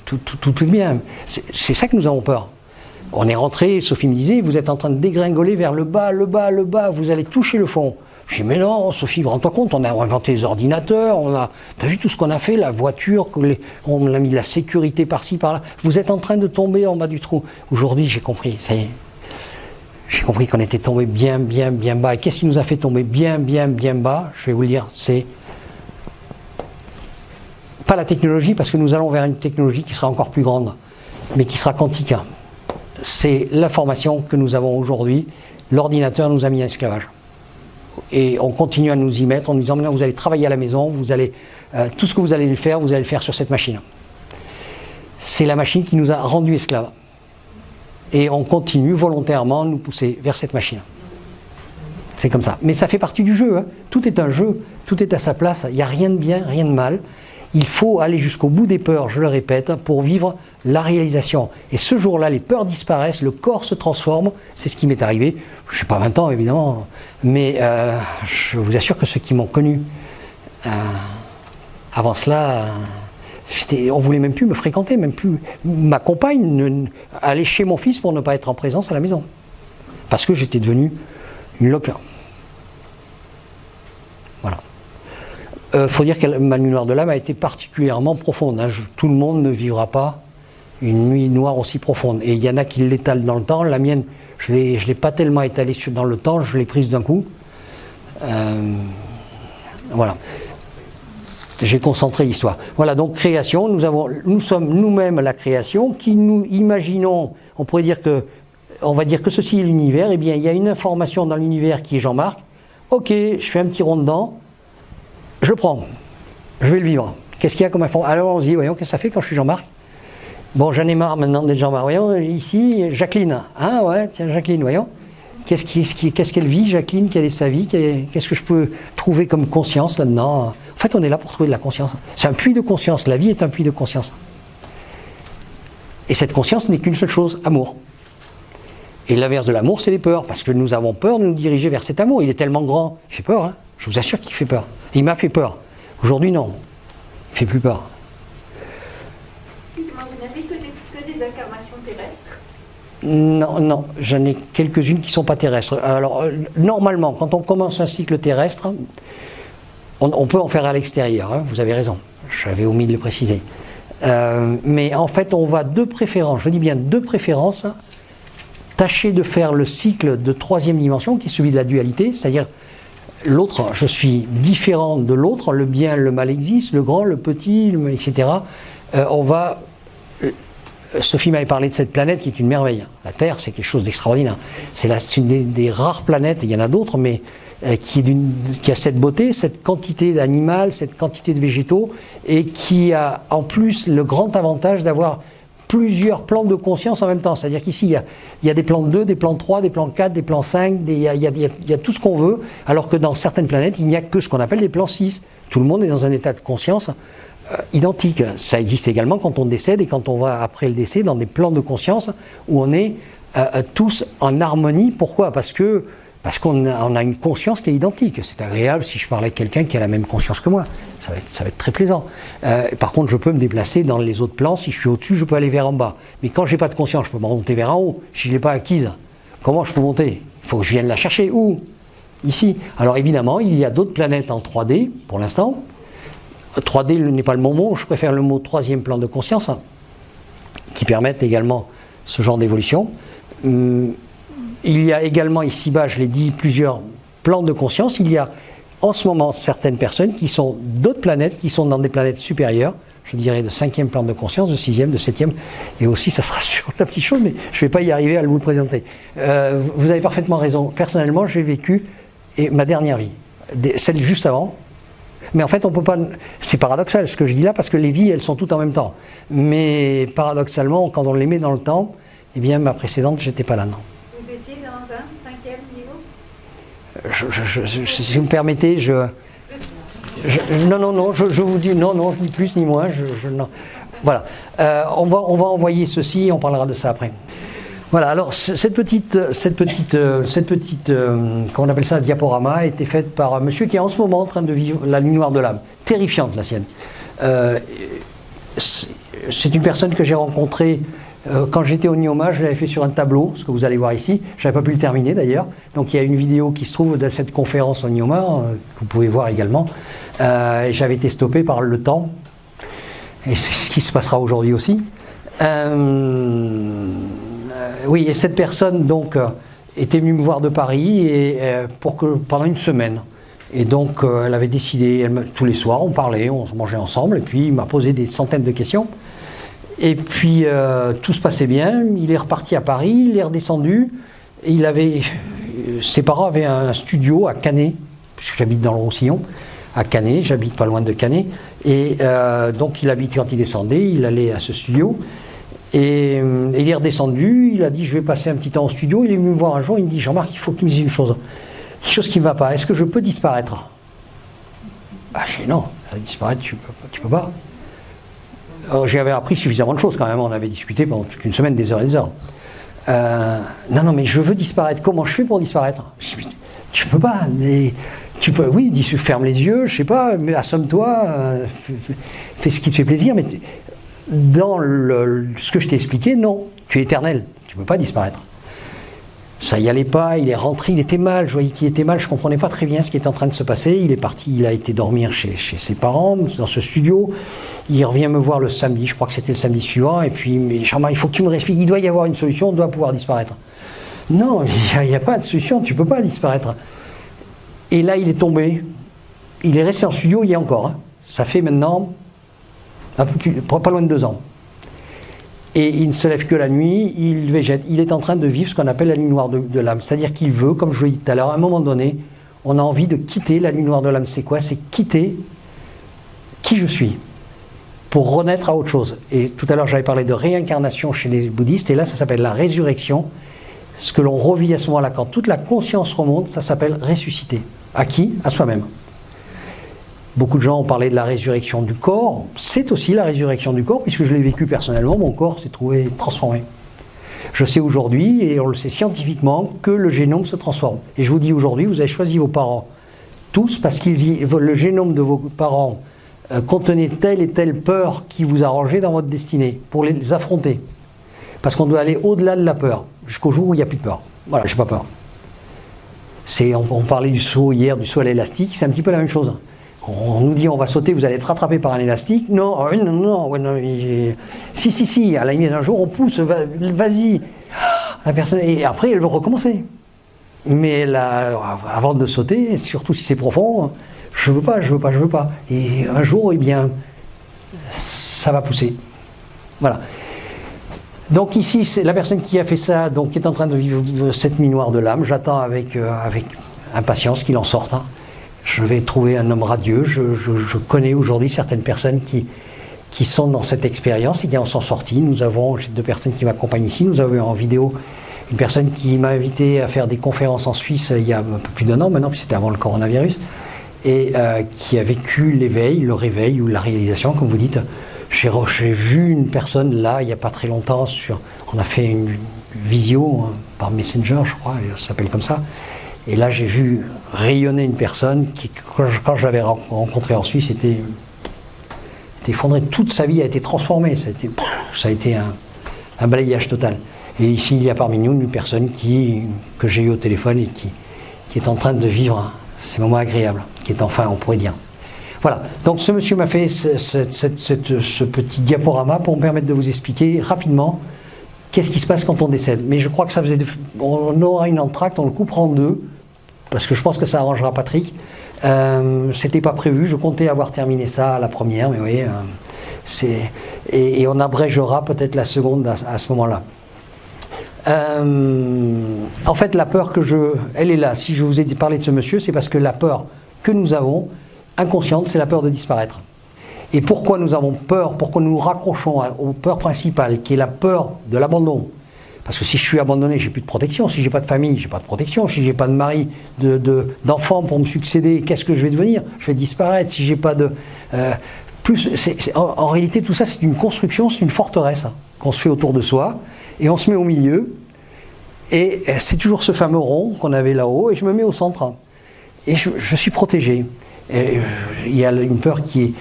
Tout est bien. C'est ça que nous avons peur. On est rentré, Sophie me disait, vous êtes en train de dégringoler vers le bas, vous allez toucher le fond. Je dis, mais non, Sophie, rends-toi compte, on a inventé les ordinateurs, t'as vu tout ce qu'on a fait, la voiture, on a mis la sécurité par-ci, par-là. Vous êtes en train de tomber en bas du trou. Aujourd'hui, j'ai compris, ça y est. J'ai compris qu'on était tombé bien bas. Et qu'est-ce qui nous a fait tomber bien bas? Je vais vous le dire, c'est pas la technologie, parce que nous allons vers une technologie qui sera encore plus grande. mais qui sera quantique. C'est l'information que nous avons aujourd'hui. L'ordinateur nous a mis en esclavage. Et on continue à nous y mettre en nous disant, vous allez travailler à la maison, vous allez, tout ce que vous allez le faire sur cette machine. C'est la machine qui nous a rendus esclaves. Et on continue volontairement à nous pousser vers cette machine. C'est comme ça. Mais ça fait partie du jeu. Hein. Tout est un jeu, tout est à sa place. Il n'y a rien de bien, rien de mal. Il faut aller jusqu'au bout des peurs, je le répète, pour vivre la réalisation. Et ce jour-là, les peurs disparaissent, le corps se transforme. C'est ce qui m'est arrivé. Je n'ai pas 20 ans, évidemment. Mais je vous assure que ceux qui m'ont connu avant cela, on ne voulait même plus me fréquenter, même plus. Ma compagne allait chez mon fils pour ne pas être en présence à la maison. Parce que j'étais devenu une loqueur. Voilà. Faut dire que ma nuit noire de l'âme a été particulièrement profonde. Hein. Tout le monde ne vivra pas une nuit noire aussi profonde. Et il y en a qui l'étalent dans le temps. La mienne, je ne l'ai pas tellement étalée dans le temps, je l'ai prise d'un coup. Voilà. J'ai concentré l'histoire. Voilà, donc création, nous sommes nous-mêmes la création, qui nous imaginons, on pourrait dire que, on va dire que ceci est l'univers, eh bien il y a une information dans l'univers qui est Jean-Marc, ok, je fais un petit rond dedans, je prends, je vais le vivre. Qu'est-ce qu'il y a comme information? Alors on se dit, voyons, qu'est-ce que ça fait quand je suis Jean-Marc? Bon, j'en ai marre maintenant d'être Jean-Marc, voyons, ici, Jacqueline, ah ouais, tiens, Jacqueline, voyons. Qu'est-ce qu'elle vit, Jacqueline? Quelle est sa vie? Qu'est-ce que je peux trouver comme conscience là-dedans? En fait, on est là pour trouver de la conscience. C'est un puits de conscience. La vie est un puits de conscience. Et cette conscience n'est qu'une seule chose, amour. Et l'inverse de l'amour, c'est les peurs. Parce que nous avons peur de nous diriger vers cet amour. Il est tellement grand. Il fait peur, hein. Je vous assure qu'il fait peur. Il m'a fait peur. Aujourd'hui, non. Il ne fait plus peur. Excusez-moi, vous n'avez que des incarnations terrestres? Non, non, j'en ai quelques-unes qui ne sont pas terrestres. Alors, normalement, quand on commence un cycle terrestre, on peut en faire à l'extérieur, hein, vous avez raison, j'avais omis de le préciser. Mais en fait, on va de préférence, je dis bien de préférence, tâcher de faire le cycle de troisième dimension, qui est celui de la dualité, c'est-à-dire l'autre, je suis différent de l'autre, le bien, le mal existe, le grand, le petit, etc. On va... Sophie m'avait parlé de cette planète qui est une merveille. La Terre, c'est quelque chose d'extraordinaire. C'est une des rares planètes, il y en a d'autres, mais qui a cette beauté, cette quantité d'animaux, cette quantité de végétaux, et qui a en plus le grand avantage d'avoir plusieurs plans de conscience en même temps. C'est-à-dire qu'ici, il y a des plans 2, des plans 3, des plans 4, des plans 5, il y a tout ce qu'on veut, alors que dans certaines planètes, il n'y a que ce qu'on appelle des plans 6. Tout le monde est dans un état de conscience identique. Ça existe également quand on décède et quand on va après le décès dans des plans de conscience où on est tous en harmonie. Pourquoi? Parce qu'on a une conscience qui est identique. C'est agréable si je parlais avec quelqu'un qui a la même conscience que moi. Ça va être très plaisant. Par contre, je peux me déplacer dans les autres plans. Si je suis au-dessus, je peux aller vers en bas. Mais quand je n'ai pas de conscience, je peux monter vers en haut. Si je ne l'ai pas acquise, comment je peux monter? Il faut que je vienne la chercher. Où? Ici. Alors évidemment, il y a d'autres planètes en 3D, pour l'instant. 3D n'est pas le bon mot, je préfère le mot troisième plan de conscience, hein, qui permettent également ce genre d'évolution. Il y a également ici-bas, je l'ai dit, plusieurs plans de conscience. Il y a en ce moment certaines personnes qui sont d'autres planètes, qui sont dans des planètes supérieures, je dirais de 5e plan de conscience, de 6e, de 7e, et aussi ça sera sur la petite chose, mais je ne vais pas y arriver à vous le présenter. Vous avez parfaitement raison. Personnellement, j'ai vécu ma dernière vie, celle juste avant. Mais en fait, on peut pas. C'est paradoxal ce que je dis là, parce que les vies, elles sont toutes en même temps. Mais paradoxalement, quand on les met dans le temps, eh bien, ma précédente, j'étais pas là, non. Vous étiez dans un 5e niveau? Si vous me permettez, non, je vous dis non, ni plus ni moins. Non. Voilà. On va envoyer ceci, on parlera de ça après. Voilà, alors cette petite comment on appelle ça, diaporama, a été faite par un monsieur qui est en ce moment en train de vivre la nuit noire de l'âme. Terrifiante, la sienne. C'est une personne que j'ai rencontrée quand j'étais au Nyoma. Je l'avais fait sur un tableau, ce que vous allez voir ici. Je n'avais pas pu le terminer d'ailleurs. Donc il y a une vidéo qui se trouve de cette conférence au Nyoma, que vous pouvez voir également. J'avais été stoppé par le temps. Et c'est ce qui se passera aujourd'hui aussi. Oui, et cette personne donc était venue me voir de Paris pendant une semaine. Et donc elle avait décidé, tous les soirs on parlait, on se mangeait ensemble, et puis il m'a posé des centaines de questions. Et puis tout se passait bien, il est reparti à Paris, il est redescendu, et ses parents avaient un studio à Canet, puisque j'habite dans le Roussillon, à Canet, j'habite pas loin de Canet, et donc il habite, quand il descendait, il allait à ce studio, et il est redescendu, il a dit je vais passer un petit temps au studio, il est venu me voir un jour, il me dit Jean-Marc, il faut que tu me dises une chose qui ne va pas, est-ce que je peux disparaître? J'ai dit non, disparaître tu peux pas. J'avais appris suffisamment de choses quand même, on avait discuté pendant toute une semaine, des heures et des heures. Non, mais je veux disparaître, comment je fais pour disparaître? Tu peux pas, tu peux, oui, ferme les yeux, je sais pas, mais assomme-toi, fais ce qui te fait plaisir, mais dans ce que je t'ai expliqué, non, tu es éternel, tu peux pas disparaître. Ça y allait pas, il est rentré, il était mal, je voyais qu'il était mal, je comprenais pas très bien ce qui était en train de se passer, il est parti, il a été dormir chez ses parents, dans ce studio, il revient me voir le samedi, je crois que c'était le samedi suivant, et puis, mais Jean-Marc, il faut que tu me expliques, il doit y avoir une solution, on doit pouvoir disparaître. Non, il n'y a pas de solution, tu peux pas disparaître. Et là, il est tombé, il est resté en studio, il y a encore, hein. Ça fait maintenant un peu plus, pas loin de 2 ans. Et il ne se lève que la nuit, il végète. Il est en train de vivre ce qu'on appelle la nuit noire de l'âme. C'est-à-dire qu'il veut, comme je vous l'ai dit tout à l'heure, à un moment donné, on a envie de quitter la nuit noire de l'âme. C'est quoi? C'est quitter qui je suis pour renaître à autre chose. Et tout à l'heure, j'avais parlé de réincarnation chez les bouddhistes, et là, ça s'appelle la résurrection. Ce que l'on revit à ce moment-là, quand toute la conscience remonte, ça s'appelle ressusciter. À qui? À soi-même. Beaucoup de gens ont parlé de la résurrection du corps. C'est aussi la résurrection du corps, puisque je l'ai vécu personnellement, mon corps s'est trouvé transformé. Je sais aujourd'hui, et on le sait scientifiquement, que le génome se transforme. Et je vous dis aujourd'hui, vous avez choisi vos parents, tous, parce que le génome de vos parents contenait telle et telle peur qui vous a rangé dans votre destinée, pour les affronter. Parce qu'on doit aller au-delà de la peur, jusqu'au jour où il n'y a plus de peur. Voilà, je n'ai pas peur. On parlait du saut hier, du saut à l'élastique, c'est un petit peu la même chose. On nous dit on va sauter, vous allez être rattrapé par un élastique. Non, si, à la limite d'un jour on pousse, vas-y. La personne, et après elle veut recommencer. Mais là, avant de sauter, surtout si c'est profond, je veux pas. Et un jour, eh bien, ça va pousser. Voilà. Donc ici, c'est la personne qui a fait ça, donc qui est en train de vivre cette nuit noire de l'âme. J'attends avec impatience qu'il en sorte. Hein. Je vais trouver un homme radieux. Je connais aujourd'hui certaines personnes qui sont dans cette expérience et qui en sont sorties. J'ai 2 personnes qui m'accompagnent ici. Nous avons en vidéo une personne qui m'a invité à faire des conférences en Suisse il y a un peu plus d'1 an maintenant, puis c'était avant le coronavirus, et qui a vécu l'éveil, le réveil ou la réalisation, comme vous dites. J'ai vu une personne là, il n'y a pas très longtemps, on a fait une visio par Messenger, je crois, ça s'appelle comme ça. Et là, j'ai vu rayonner une personne qui, quand je l'avais rencontrée en Suisse, était effondrée. Toute sa vie a été transformée. Ça a été un balayage total. Et ici, il y a parmi nous une personne que j'ai eue au téléphone et qui est en train de vivre ces moments agréables, qui est enfin, on pourrait dire. Voilà. Donc, ce monsieur m'a fait ce petit diaporama pour me permettre de vous expliquer rapidement qu'est-ce qui se passe quand on décède. Mais je crois que on aura une entracte, on le coupera en 2. Parce que je pense que ça arrangera Patrick. C'était pas prévu, je comptais avoir terminé ça à la première, mais vous voyez, et on abrégera peut-être la seconde à ce moment-là. En fait, la peur elle est là. Si je vous ai parlé de ce monsieur, c'est parce que la peur que nous avons, inconsciente, c'est la peur de disparaître. Et pourquoi nous avons peur, pourquoi nous nous raccrochons aux peurs principales, qui est la peur de l'abandon. Parce que si je suis abandonné, j'ai plus de protection. Si j'ai pas de famille, j'ai pas de protection. Si j'ai pas de mari, d'enfants pour me succéder, qu'est-ce que je vais devenir? Je vais disparaître. Si j'ai pas de en réalité, tout ça, c'est une construction, c'est une forteresse qu'on se fait autour de soi, et on se met au milieu. Et c'est toujours ce fameux rond qu'on avait là-haut, et je me mets au centre. Et je suis protégé. Il y a une peur qui est.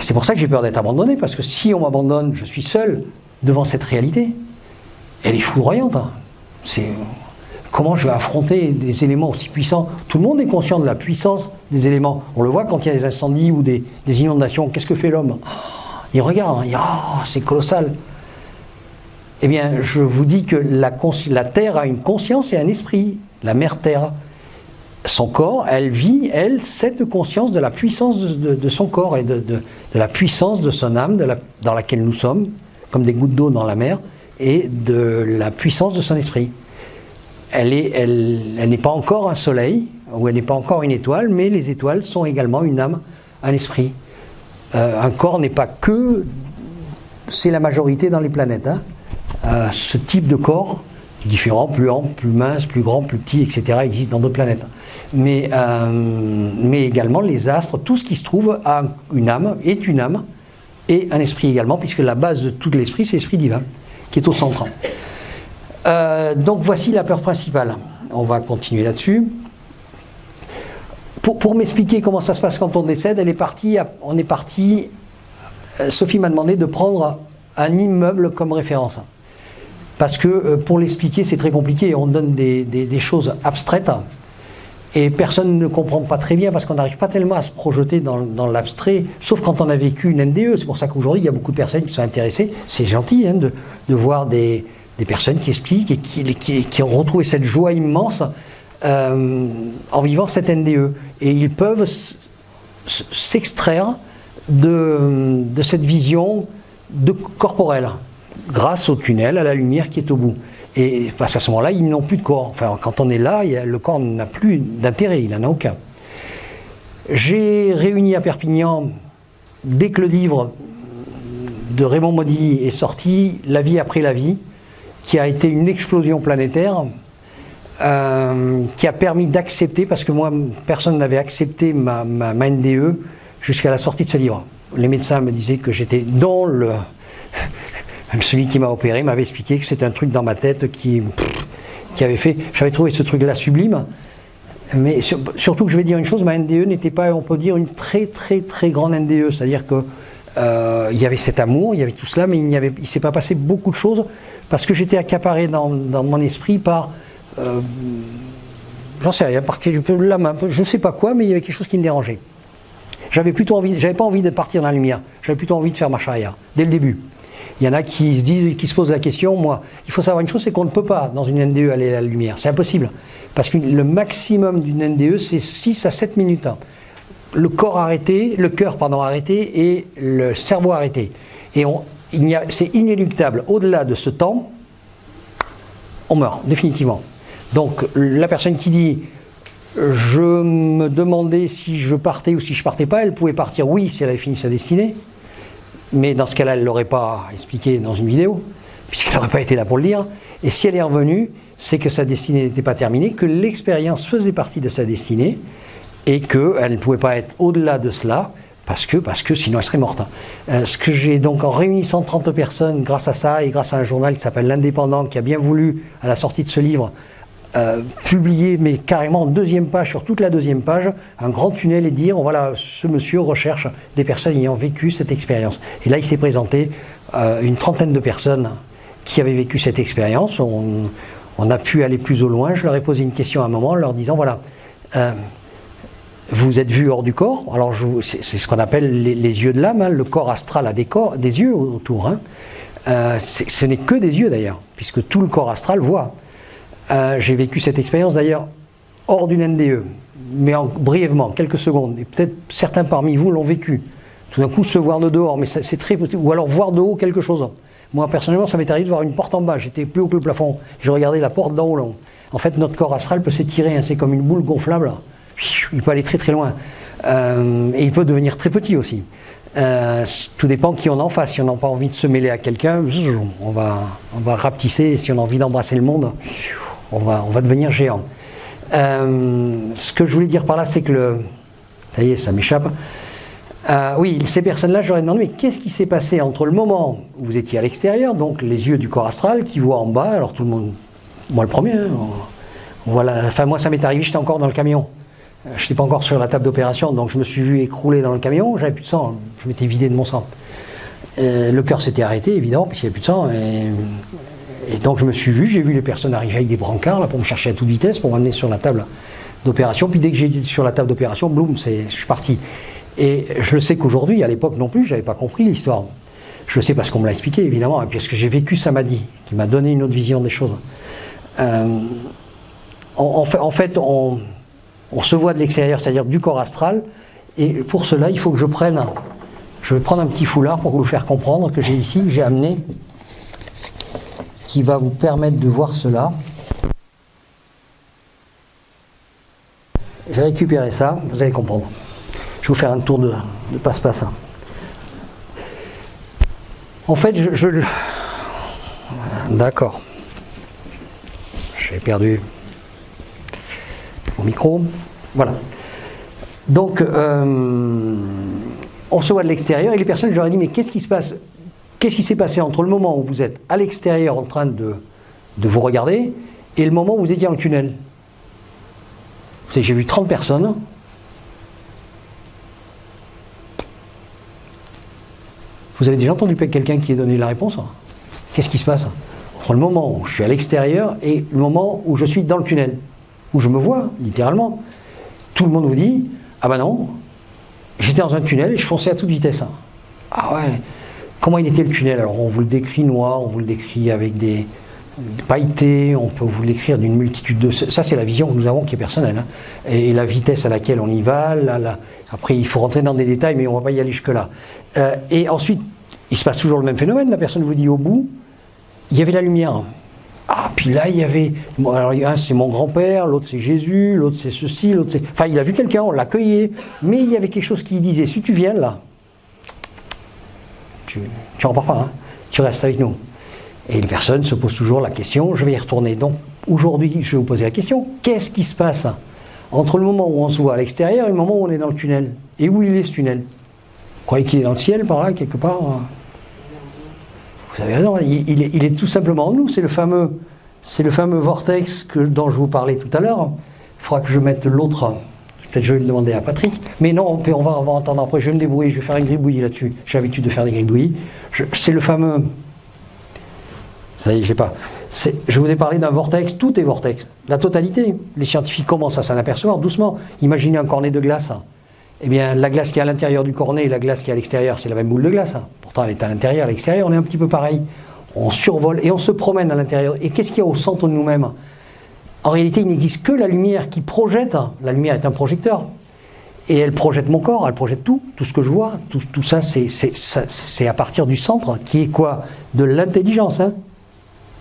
C'est pour ça que j'ai peur d'être abandonné, parce que si on m'abandonne, je suis seul devant cette réalité. Elle est foudroyante. Hein. Comment je vais affronter des éléments aussi puissants? Tout le monde est conscient de la puissance des éléments. On le voit quand il y a des incendies ou des inondations. Qu'est-ce que fait l'homme? Il regarde, hein, il dit « c'est colossal ». Eh bien, je vous dis que la Terre a une conscience et un esprit. La mère Terre, son corps, elle vit, cette conscience de la puissance de son corps et de la puissance de son âme dans laquelle nous sommes, comme des gouttes d'eau dans la mer, et de la puissance de son esprit. Elle n'est pas encore un soleil, ou elle n'est pas encore une étoile, mais les étoiles sont également une âme, un esprit. Un corps n'est pas que... C'est la majorité dans les planètes. Hein. Ce type de corps, différent, plus ample, plus mince, plus grand, plus petit, etc., existe dans d'autres planètes. Mais également les astres, tout ce qui se trouve a une âme, est une âme, et un esprit également, puisque la base de tout l'esprit, c'est l'esprit divin, qui est au centre. Donc voici la peur principale. On va continuer là-dessus. Pour m'expliquer comment ça se passe quand on décède, Sophie m'a demandé de prendre un immeuble comme référence. Parce que pour l'expliquer, c'est très compliqué. On donne des choses abstraites et personne ne comprend pas très bien parce qu'on n'arrive pas tellement à se projeter dans l'abstrait, sauf quand on a vécu une NDE. C'est pour ça qu'aujourd'hui, il y a beaucoup de personnes qui sont intéressées. C'est gentil hein, de voir des personnes qui expliquent et qui ont retrouvé cette joie immense en vivant cette NDE. Et ils peuvent s'extraire de cette vision corporelle, grâce au tunnel, à la lumière qui est au bout. Et à ce moment-là, ils n'ont plus de corps. Enfin, quand on est là, le corps n'a plus d'intérêt, il n'en a aucun. J'ai réuni à Perpignan, dès que le livre de Raymond Maudy est sorti, La vie après la vie, qui a été une explosion planétaire, qui a permis d'accepter, parce que moi, personne n'avait accepté ma NDE jusqu'à la sortie de ce livre. Les médecins me disaient que j'étais même celui qui m'a opéré m'avait expliqué que c'était un truc dans ma tête qui avait fait... J'avais trouvé ce truc-là sublime, mais surtout que je vais dire une chose, ma NDE n'était pas, on peut dire, une très très très grande NDE, c'est-à-dire que il y avait cet amour, il y avait tout cela, mais il ne s'est pas passé beaucoup de choses, parce que j'étais accaparé dans mon esprit par... j'en sais rien, par la main, je ne sais pas quoi, mais il y avait quelque chose qui me dérangeait. J'avais pas envie de partir dans la lumière, j'avais plutôt envie de faire marche arrière, dès le début. Il y en a qui se posent la question, moi, il faut savoir une chose, c'est qu'on ne peut pas, dans une NDE, aller à la lumière, c'est impossible. Parce que le maximum d'une NDE, c'est 6 à 7 minutes. Le cœur arrêté et le cerveau arrêté. Et c'est inéluctable. Au-delà de ce temps, on meurt, définitivement. Donc, la personne qui dit... Je me demandais si je partais ou si je partais pas. Elle pouvait partir, oui, si elle avait fini sa destinée. Mais dans ce cas-là, elle ne l'aurait pas expliqué dans une vidéo, puisqu'elle n'aurait pas été là pour le dire. Et si elle est revenue, c'est que sa destinée n'était pas terminée, que l'expérience faisait partie de sa destinée, et qu'elle ne pouvait pas être au-delà de cela, parce que sinon elle serait morte. Ce que j'ai donc, en réunissant 30 personnes, grâce à ça, et grâce à un journal qui s'appelle L'Indépendant, qui a bien voulu, à la sortie de ce livre, publier, mais carrément en deuxième page, sur toute la deuxième page, un grand tunnel et dire, voilà, ce monsieur recherche des personnes ayant vécu cette expérience. Et là, il s'est présenté une trentaine de personnes qui avaient vécu cette expérience. On a pu aller plus au loin. Je leur ai posé une question à un moment, en leur disant, voilà, vous êtes vu hors du corps. Alors, c'est ce qu'on appelle les yeux de l'âme. Hein. Le corps astral a des yeux autour. Hein. Ce n'est que des yeux, d'ailleurs, puisque tout le corps astral voit. J'ai vécu cette expérience d'ailleurs hors d'une NDE, mais brièvement, quelques secondes. Et peut-être certains parmi vous l'ont vécu. Tout d'un coup, se voir de dehors, mais c'est très possible. Ou alors voir de haut quelque chose. Moi, personnellement, ça m'est arrivé de voir une porte en bas. J'étais plus haut que le plafond. Je regardais la porte d'en haut. En fait, notre corps astral peut s'étirer. Hein, c'est comme une boule gonflable. Il peut aller très très loin. Et il peut devenir très petit aussi. Tout dépend qui on en face. Si on n'a pas envie de se mêler à quelqu'un, on va rapetisser. Et si on a envie d'embrasser le monde, on va devenir géant. Ce que je voulais dire par là, c'est que ça y est, ça m'échappe. Oui, ces personnes-là, j'aurais demandé, mais qu'est-ce qui s'est passé entre le moment où vous étiez à l'extérieur, donc les yeux du corps astral qui voient en bas, alors tout le monde, moi le premier, hein, voilà, enfin moi ça m'est arrivé, j'étais encore dans le camion. Je n'étais pas encore sur la table d'opération, donc je me suis vu écrouler dans le camion, j'avais plus de sang, je m'étais vidé de mon sang. Le cœur s'était arrêté, évidemment, puisqu'il n'y avait plus de sang, et donc je me suis vu, j'ai vu les personnes arriver avec des brancards là, pour me chercher à toute vitesse, pour m'amener sur la table d'opération, puis dès que j'ai été sur la table d'opération, boum, je suis parti. Et je le sais qu'aujourd'hui, à l'époque non plus, je n'avais pas compris l'histoire. Je le sais parce qu'on me l'a expliqué, évidemment, et puis ce que j'ai vécu, ça m'a dit, qui m'a donné une autre vision des choses. En fait, on se voit de l'extérieur, c'est-à-dire du corps astral, et pour cela, il faut que je prenne Je vais prendre un petit foulard pour vous faire comprendre que j'ai amené, qui va vous permettre de voir cela. J'ai récupéré ça, vous allez comprendre. Je vais vous faire un tour de passe-passe. En fait, d'accord. J'ai perdu mon micro. Voilà. Donc, on se voit de l'extérieur et les personnes, je leur ai dit, mais qu'est-ce qui se passe? Qu'est-ce qui s'est passé entre le moment où vous êtes à l'extérieur en train de vous regarder et le moment où vous étiez dans le tunnel? Vous savez, j'ai vu 30 personnes. Vous avez déjà entendu quelqu'un qui ait donné la réponse? Qu'est-ce qui se passe entre le moment où je suis à l'extérieur et le moment où je suis dans le tunnel, où je me vois, littéralement? Tout le monde vous dit, ah ben non, j'étais dans un tunnel et je fonçais à toute vitesse. Ah ouais, comment il était le tunnel? Alors on vous le décrit noir, on vous le décrit avec des pailletés, on peut vous l'écrire d'une multitude de... Ça c'est la vision que nous avons qui est personnelle. Hein. Et la vitesse à laquelle on y va, après il faut rentrer dans des détails mais on ne va pas y aller jusque là. Et ensuite, il se passe toujours le même phénomène, la personne vous dit au bout, il y avait la lumière. Ah, puis là, il y avait... Bon, alors, un, c'est mon grand-père, l'autre, c'est Jésus, l'autre, c'est ceci, l'autre, c'est... Enfin, il a vu quelqu'un, on l'accueillait, mais il y avait quelque chose qui disait, si tu viens là, tu repars pas, hein, tu restes avec nous. Et les personnes se posent toujours la question, je vais y retourner. Donc, aujourd'hui, je vais vous poser la question, qu'est-ce qui se passe entre le moment où on se voit à l'extérieur et le moment où on est dans le tunnel? Et où il est, ce tunnel? Vous croyez qu'il est dans le ciel, par là, quelque part? Vous avez raison, il est tout simplement en nous, c'est le fameux vortex dont je vous parlais tout à l'heure. Il faudra que je mette l'autre, peut-être je vais le demander à Patrick, mais non, on va entendre après, je vais me débrouiller, je vais faire une gribouille là-dessus, j'ai l'habitude de faire des gribouillis. C'est le fameux, ça y est, je sais pas, je vous ai parlé d'un vortex, tout est vortex, la totalité. Les scientifiques commencent à s'en apercevoir doucement. Imaginez un cornet de glace. Eh bien, la glace qui est à l'intérieur du cornet et la glace qui est à l'extérieur, c'est la même boule de glace. Pourtant, elle est à l'intérieur, à l'extérieur, on est un petit peu pareil. On survole et on se promène à l'intérieur. Et qu'est-ce qu'il y a au centre de nous-mêmes? En réalité, il n'existe que la lumière qui projette. La lumière est un projecteur. Et elle projette mon corps, elle projette tout ce que je vois. Tout ça, c'est à partir du centre, qui est quoi? De l'intelligence. Hein.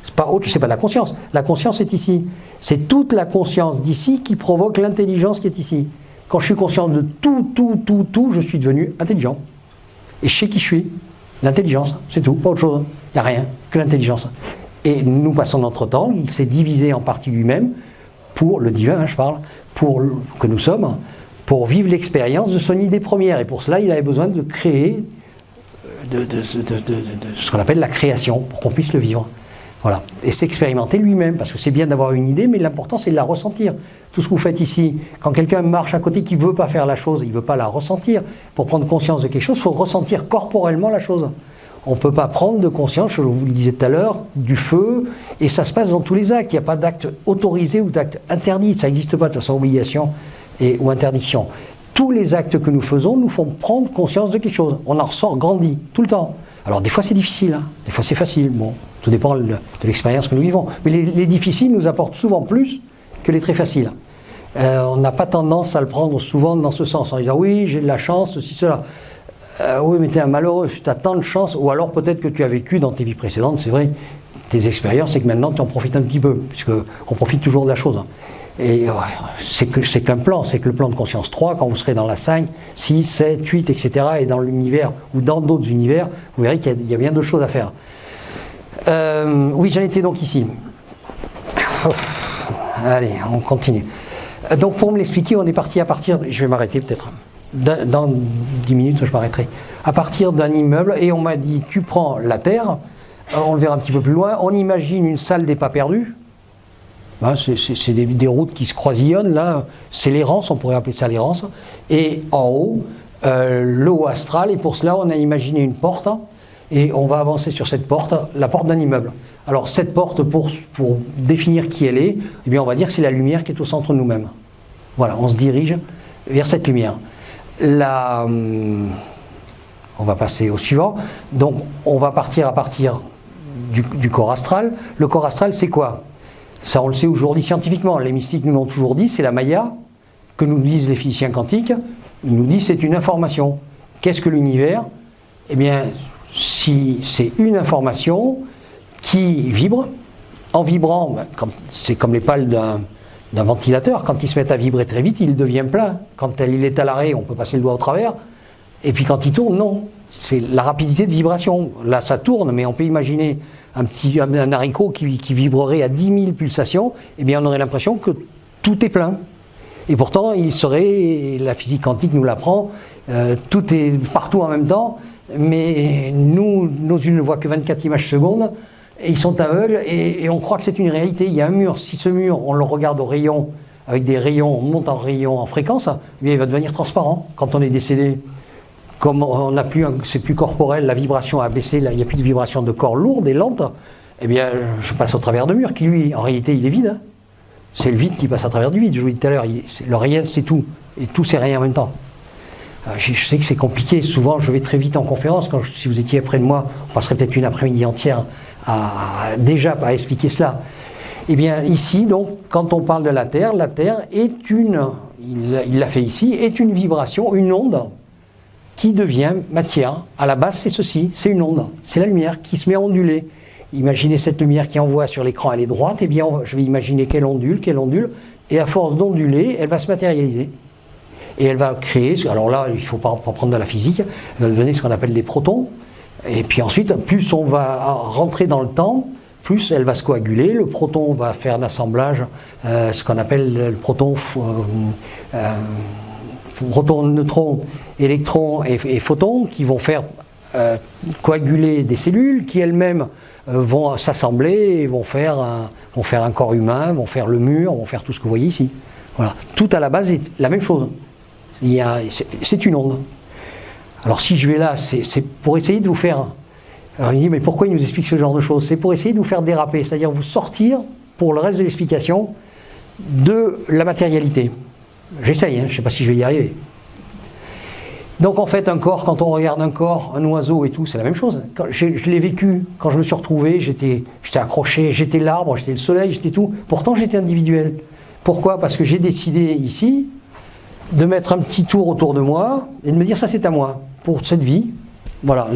C'est pas autre, c'est pas de la conscience. La conscience est ici. C'est toute la conscience d'ici qui provoque l'intelligence qui est ici. Quand je suis conscient de tout, je suis devenu intelligent. Et je sais qui je suis. L'intelligence, c'est tout, pas autre chose. Il n'y a rien que l'intelligence. Et nous passons notre temps, il s'est divisé en partie lui-même, pour le divin, hein, je parle, pour que nous sommes, pour vivre l'expérience de son idée première. Et pour cela, il avait besoin de créer, de ce qu'on appelle la création, pour qu'on puisse le vivre. Voilà. Et s'expérimenter lui-même, parce que c'est bien d'avoir une idée, mais l'important c'est de la ressentir. Tout ce que vous faites ici, quand quelqu'un marche à côté qui ne veut pas faire la chose, il ne veut pas la ressentir. Pour prendre conscience de quelque chose, il faut ressentir corporellement la chose. On ne peut pas prendre de conscience, je vous le disais tout à l'heure, du feu, et ça se passe dans tous les actes. Il n'y a pas d'acte autorisé ou d'acte interdit, ça n'existe pas de toute façon, obligation ou interdiction. Tous les actes que nous faisons nous font prendre conscience de quelque chose. On en ressort grandi, tout le temps. Alors des fois c'est difficile, hein. Des fois c'est facile, bon, tout dépend de l'expérience que nous vivons. Mais les difficiles nous apportent souvent plus que les très faciles. On n'a pas tendance à le prendre souvent dans ce sens, en disant oui, j'ai de la chance, ceci, cela. Oui, mais tu es un malheureux, tu as tant de chance, ou alors peut-être que tu as vécu dans tes vies précédentes, c'est vrai, tes expériences, et que maintenant tu en profites un petit peu, puisqu'on profite toujours de la chose. Et ouais, c'est qu'un plan, c'est que le plan de conscience 3, quand vous serez dans la 5, 6, 7, 8, etc., et dans l'univers, ou dans d'autres univers, vous verrez qu'il y a bien d'autres choses à faire. Oui, j'en étais donc ici. Allez, on continue. Donc pour me l'expliquer, on est parti à partir, je vais m'arrêter peut-être, dans 10 minutes je m'arrêterai, à partir d'un immeuble, et on m'a dit, tu prends la terre, on le verra un petit peu plus loin, on imagine une salle des pas perdus, hein, c'est des routes qui se croisillonnent, là, c'est l'errance, on pourrait appeler ça l'errance, et en haut, le haut astral, et pour cela on a imaginé une porte, et on va avancer sur cette porte, la porte d'un immeuble. Alors cette porte, pour définir qui elle est, eh bien on va dire que c'est la lumière qui est au centre de nous-mêmes. Voilà, on se dirige vers cette lumière. On va passer au suivant. Donc on va partir à partir du corps astral. Le corps astral, c'est quoi? Ça, on le sait aujourd'hui scientifiquement. Les mystiques nous l'ont toujours dit, c'est la Maya, que nous disent les physiciens quantiques. Ils nous disent c'est une information. Qu'est-ce que l'univers? eh bien, si c'est une information qui vibre, en vibrant, c'est comme les pales d'un ventilateur, quand ils se mettent à vibrer très vite, il devient plein. Quand il est à l'arrêt, on peut passer le doigt au travers, et puis quand il tourne, non. C'est la rapidité de vibration. Là, ça tourne, mais on peut imaginer un haricot qui vibrerait à 10 000 pulsations, eh bien, on aurait l'impression que tout est plein. Et pourtant, la physique quantique nous l'apprend, tout est partout en même temps, mais nos yeux ne voient que 24 images secondes, et ils sont aveugles, et on croit que c'est une réalité. Il y a un mur, si ce mur, on le regarde au rayon, avec des rayons, on monte en rayon en fréquence, eh bien, il va devenir transparent. Quand on est décédé, comme c'est plus corporel, la vibration a baissé, il n'y a plus de vibration de corps lourde et lente, eh bien, je passe au travers de mur qui, lui, en réalité, il est vide. C'est le vide qui passe à travers du vide, je vous l'ai dit tout à l'heure. Le réel, c'est tout. Et tout, c'est rien en même temps. Je sais que c'est compliqué. Souvent, je vais très vite en conférence. Si vous étiez près de moi, on passerait peut-être une après-midi entière déjà à expliquer cela. Eh bien, ici, donc, quand on parle de la Terre est il l'a fait ici, est une vibration, une onde qui devient matière. À la base, c'est ceci, c'est une onde. C'est la lumière qui se met à onduler. Imaginez cette lumière qui envoie sur l'écran, elle est droite, eh bien, je vais imaginer qu'elle ondule, et à force d'onduler, elle va se matérialiser. Et elle va créer, alors là, il ne faut pas prendre de la physique, elle va donner ce qu'on appelle des protons. Et puis ensuite, plus on va rentrer dans le temps, plus elle va se coaguler, le proton va faire l'assemblage, ce qu'on appelle le proton, neutrons, électrons et photons, qui vont faire coaguler des cellules qui elles-mêmes vont s'assembler et vont faire un corps humain, vont faire le mur, vont faire tout ce que vous voyez ici. Voilà. Tout à la base est la même chose. C'est une onde. Alors si je vais là, c'est pour essayer de vous faire... Alors il me dit, mais pourquoi il nous explique ce genre de choses? C'est pour essayer de vous faire déraper, c'est-à-dire vous sortir, pour le reste de l'explication, de la matérialité. J'essaye, je ne sais pas si je vais y arriver. Donc en fait, un corps, quand on regarde un corps, un oiseau et tout, c'est la même chose. Je l'ai vécu, quand je me suis retrouvé, j'étais accroché, j'étais l'arbre, j'étais le soleil, j'étais tout. Pourtant, j'étais individuel. Pourquoi? Parce que j'ai décidé ici de mettre un petit tour autour de moi et de me dire ça c'est à moi, pour cette vie. Voilà,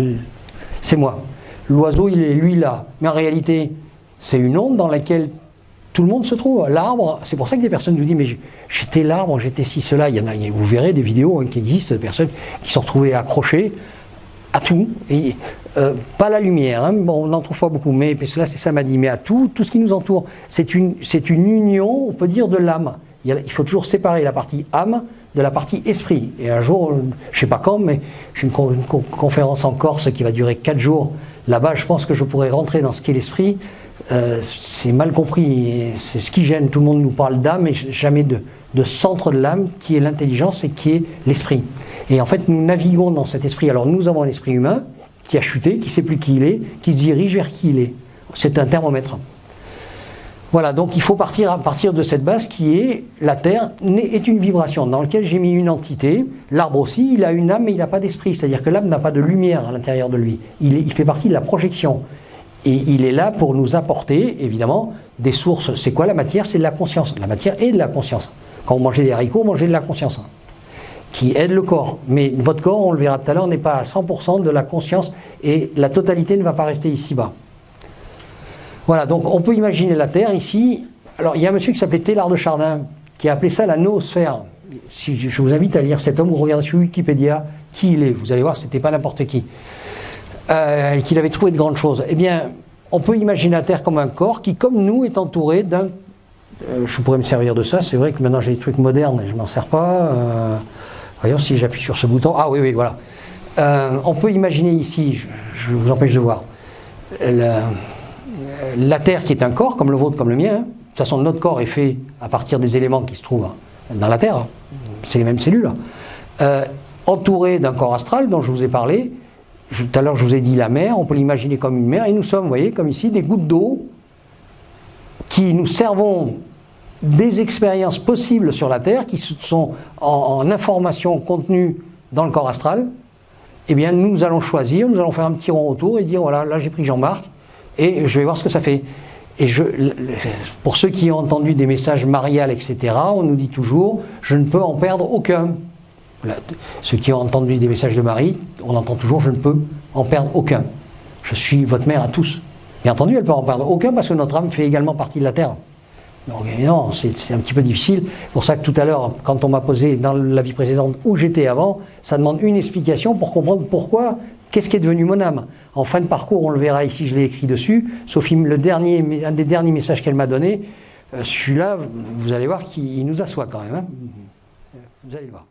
c'est moi. L'oiseau, il est lui là. Mais en réalité, c'est une onde dans laquelle tout le monde se trouve. L'arbre, c'est pour ça que des personnes nous disent mais j'étais l'arbre, j'étais ci, cela. Vous verrez des vidéos qui existent de personnes qui sont retrouvées accrochées à tout. Et, pas la lumière, bon, on n'en trouve pas beaucoup, mais parce que là c'est ça m'a dit, mais à tout ce qui nous entoure. C'est une union, on peut dire, de l'âme. Il faut toujours séparer la partie âme de la partie esprit. Et un jour, je ne sais pas quand, mais j'ai une conférence en Corse qui va durer 4 jours. Là-bas, je pense que je pourrais rentrer dans ce qu'est l'esprit. C'est mal compris, c'est ce qui gêne. Tout le monde nous parle d'âme, mais jamais de centre de l'âme, qui est l'intelligence et qui est l'esprit. Et en fait, nous naviguons dans cet esprit. Alors nous avons un esprit humain qui a chuté, qui ne sait plus qui il est, qui se dirige vers qui il est. C'est un thermomètre. Voilà, donc il faut à partir de cette base qui est la Terre est une vibration dans laquelle j'ai mis une entité. L'arbre aussi, il a une âme mais il n'a pas d'esprit, c'est-à-dire que l'âme n'a pas de lumière à l'intérieur de lui. Il fait partie de la projection. Et il est là pour nous apporter, évidemment, des sources. C'est quoi la matière? C'est de la conscience. La matière est de la conscience. Quand vous mangez des haricots, vous mangez de la conscience, qui aide le corps. Mais votre corps, on le verra tout à l'heure, n'est pas à 100% de la conscience et la totalité ne va pas rester ici-bas. Voilà, donc on peut imaginer la Terre ici. Alors il y a un monsieur qui s'appelait Teilhard de Chardin, qui a appelé ça la noosphère. Si je vous invite à lire cet homme, vous regardez sur Wikipédia qui il est. Vous allez voir, c'était pas n'importe qui. Qu'il avait trouvé de grandes choses. Eh bien, on peut imaginer la Terre comme un corps qui, comme nous, est entouré d'un... je pourrais me servir de ça, c'est vrai que maintenant j'ai des trucs modernes et je m'en sers pas. Voyons si j'appuie sur ce bouton. Ah oui, oui, voilà. On peut imaginer ici, je vous empêche de voir, la Terre qui est un corps, comme le vôtre, comme le mien. De toute façon, notre corps est fait à partir des éléments qui se trouvent dans la Terre. C'est les mêmes cellules. Entouré d'un corps astral dont je vous ai parlé. Tout à l'heure, je vous ai dit la mer, on peut l'imaginer comme une mer. Et nous sommes, vous voyez, comme ici, des gouttes d'eau qui nous servons des expériences possibles sur la Terre, qui sont en information contenue dans le corps astral. Eh bien, nous allons choisir, nous allons faire un petit rond autour et dire, voilà, là j'ai pris Jean-Marc, et je vais voir ce que ça fait. Et pour ceux qui ont entendu des messages mariales, etc., on nous dit toujours, je ne peux en perdre aucun. Voilà. Ceux qui ont entendu des messages de Marie, on entend toujours « je ne peux en perdre aucun ». Je suis votre mère à tous. Bien entendu, elle ne peut en perdre aucun parce que notre âme fait également partie de la terre. Donc non, c'est un petit peu difficile. C'est pour ça que tout à l'heure, quand on m'a posé dans la vie précédente où j'étais avant, ça demande une explication pour comprendre pourquoi, qu'est-ce qui est devenu mon âme. En fin de parcours, on le verra ici, je l'ai écrit dessus. Sophie, un des derniers messages qu'elle m'a donné, celui-là, vous allez voir qu'il nous assoit quand même. Hein. Vous allez le voir.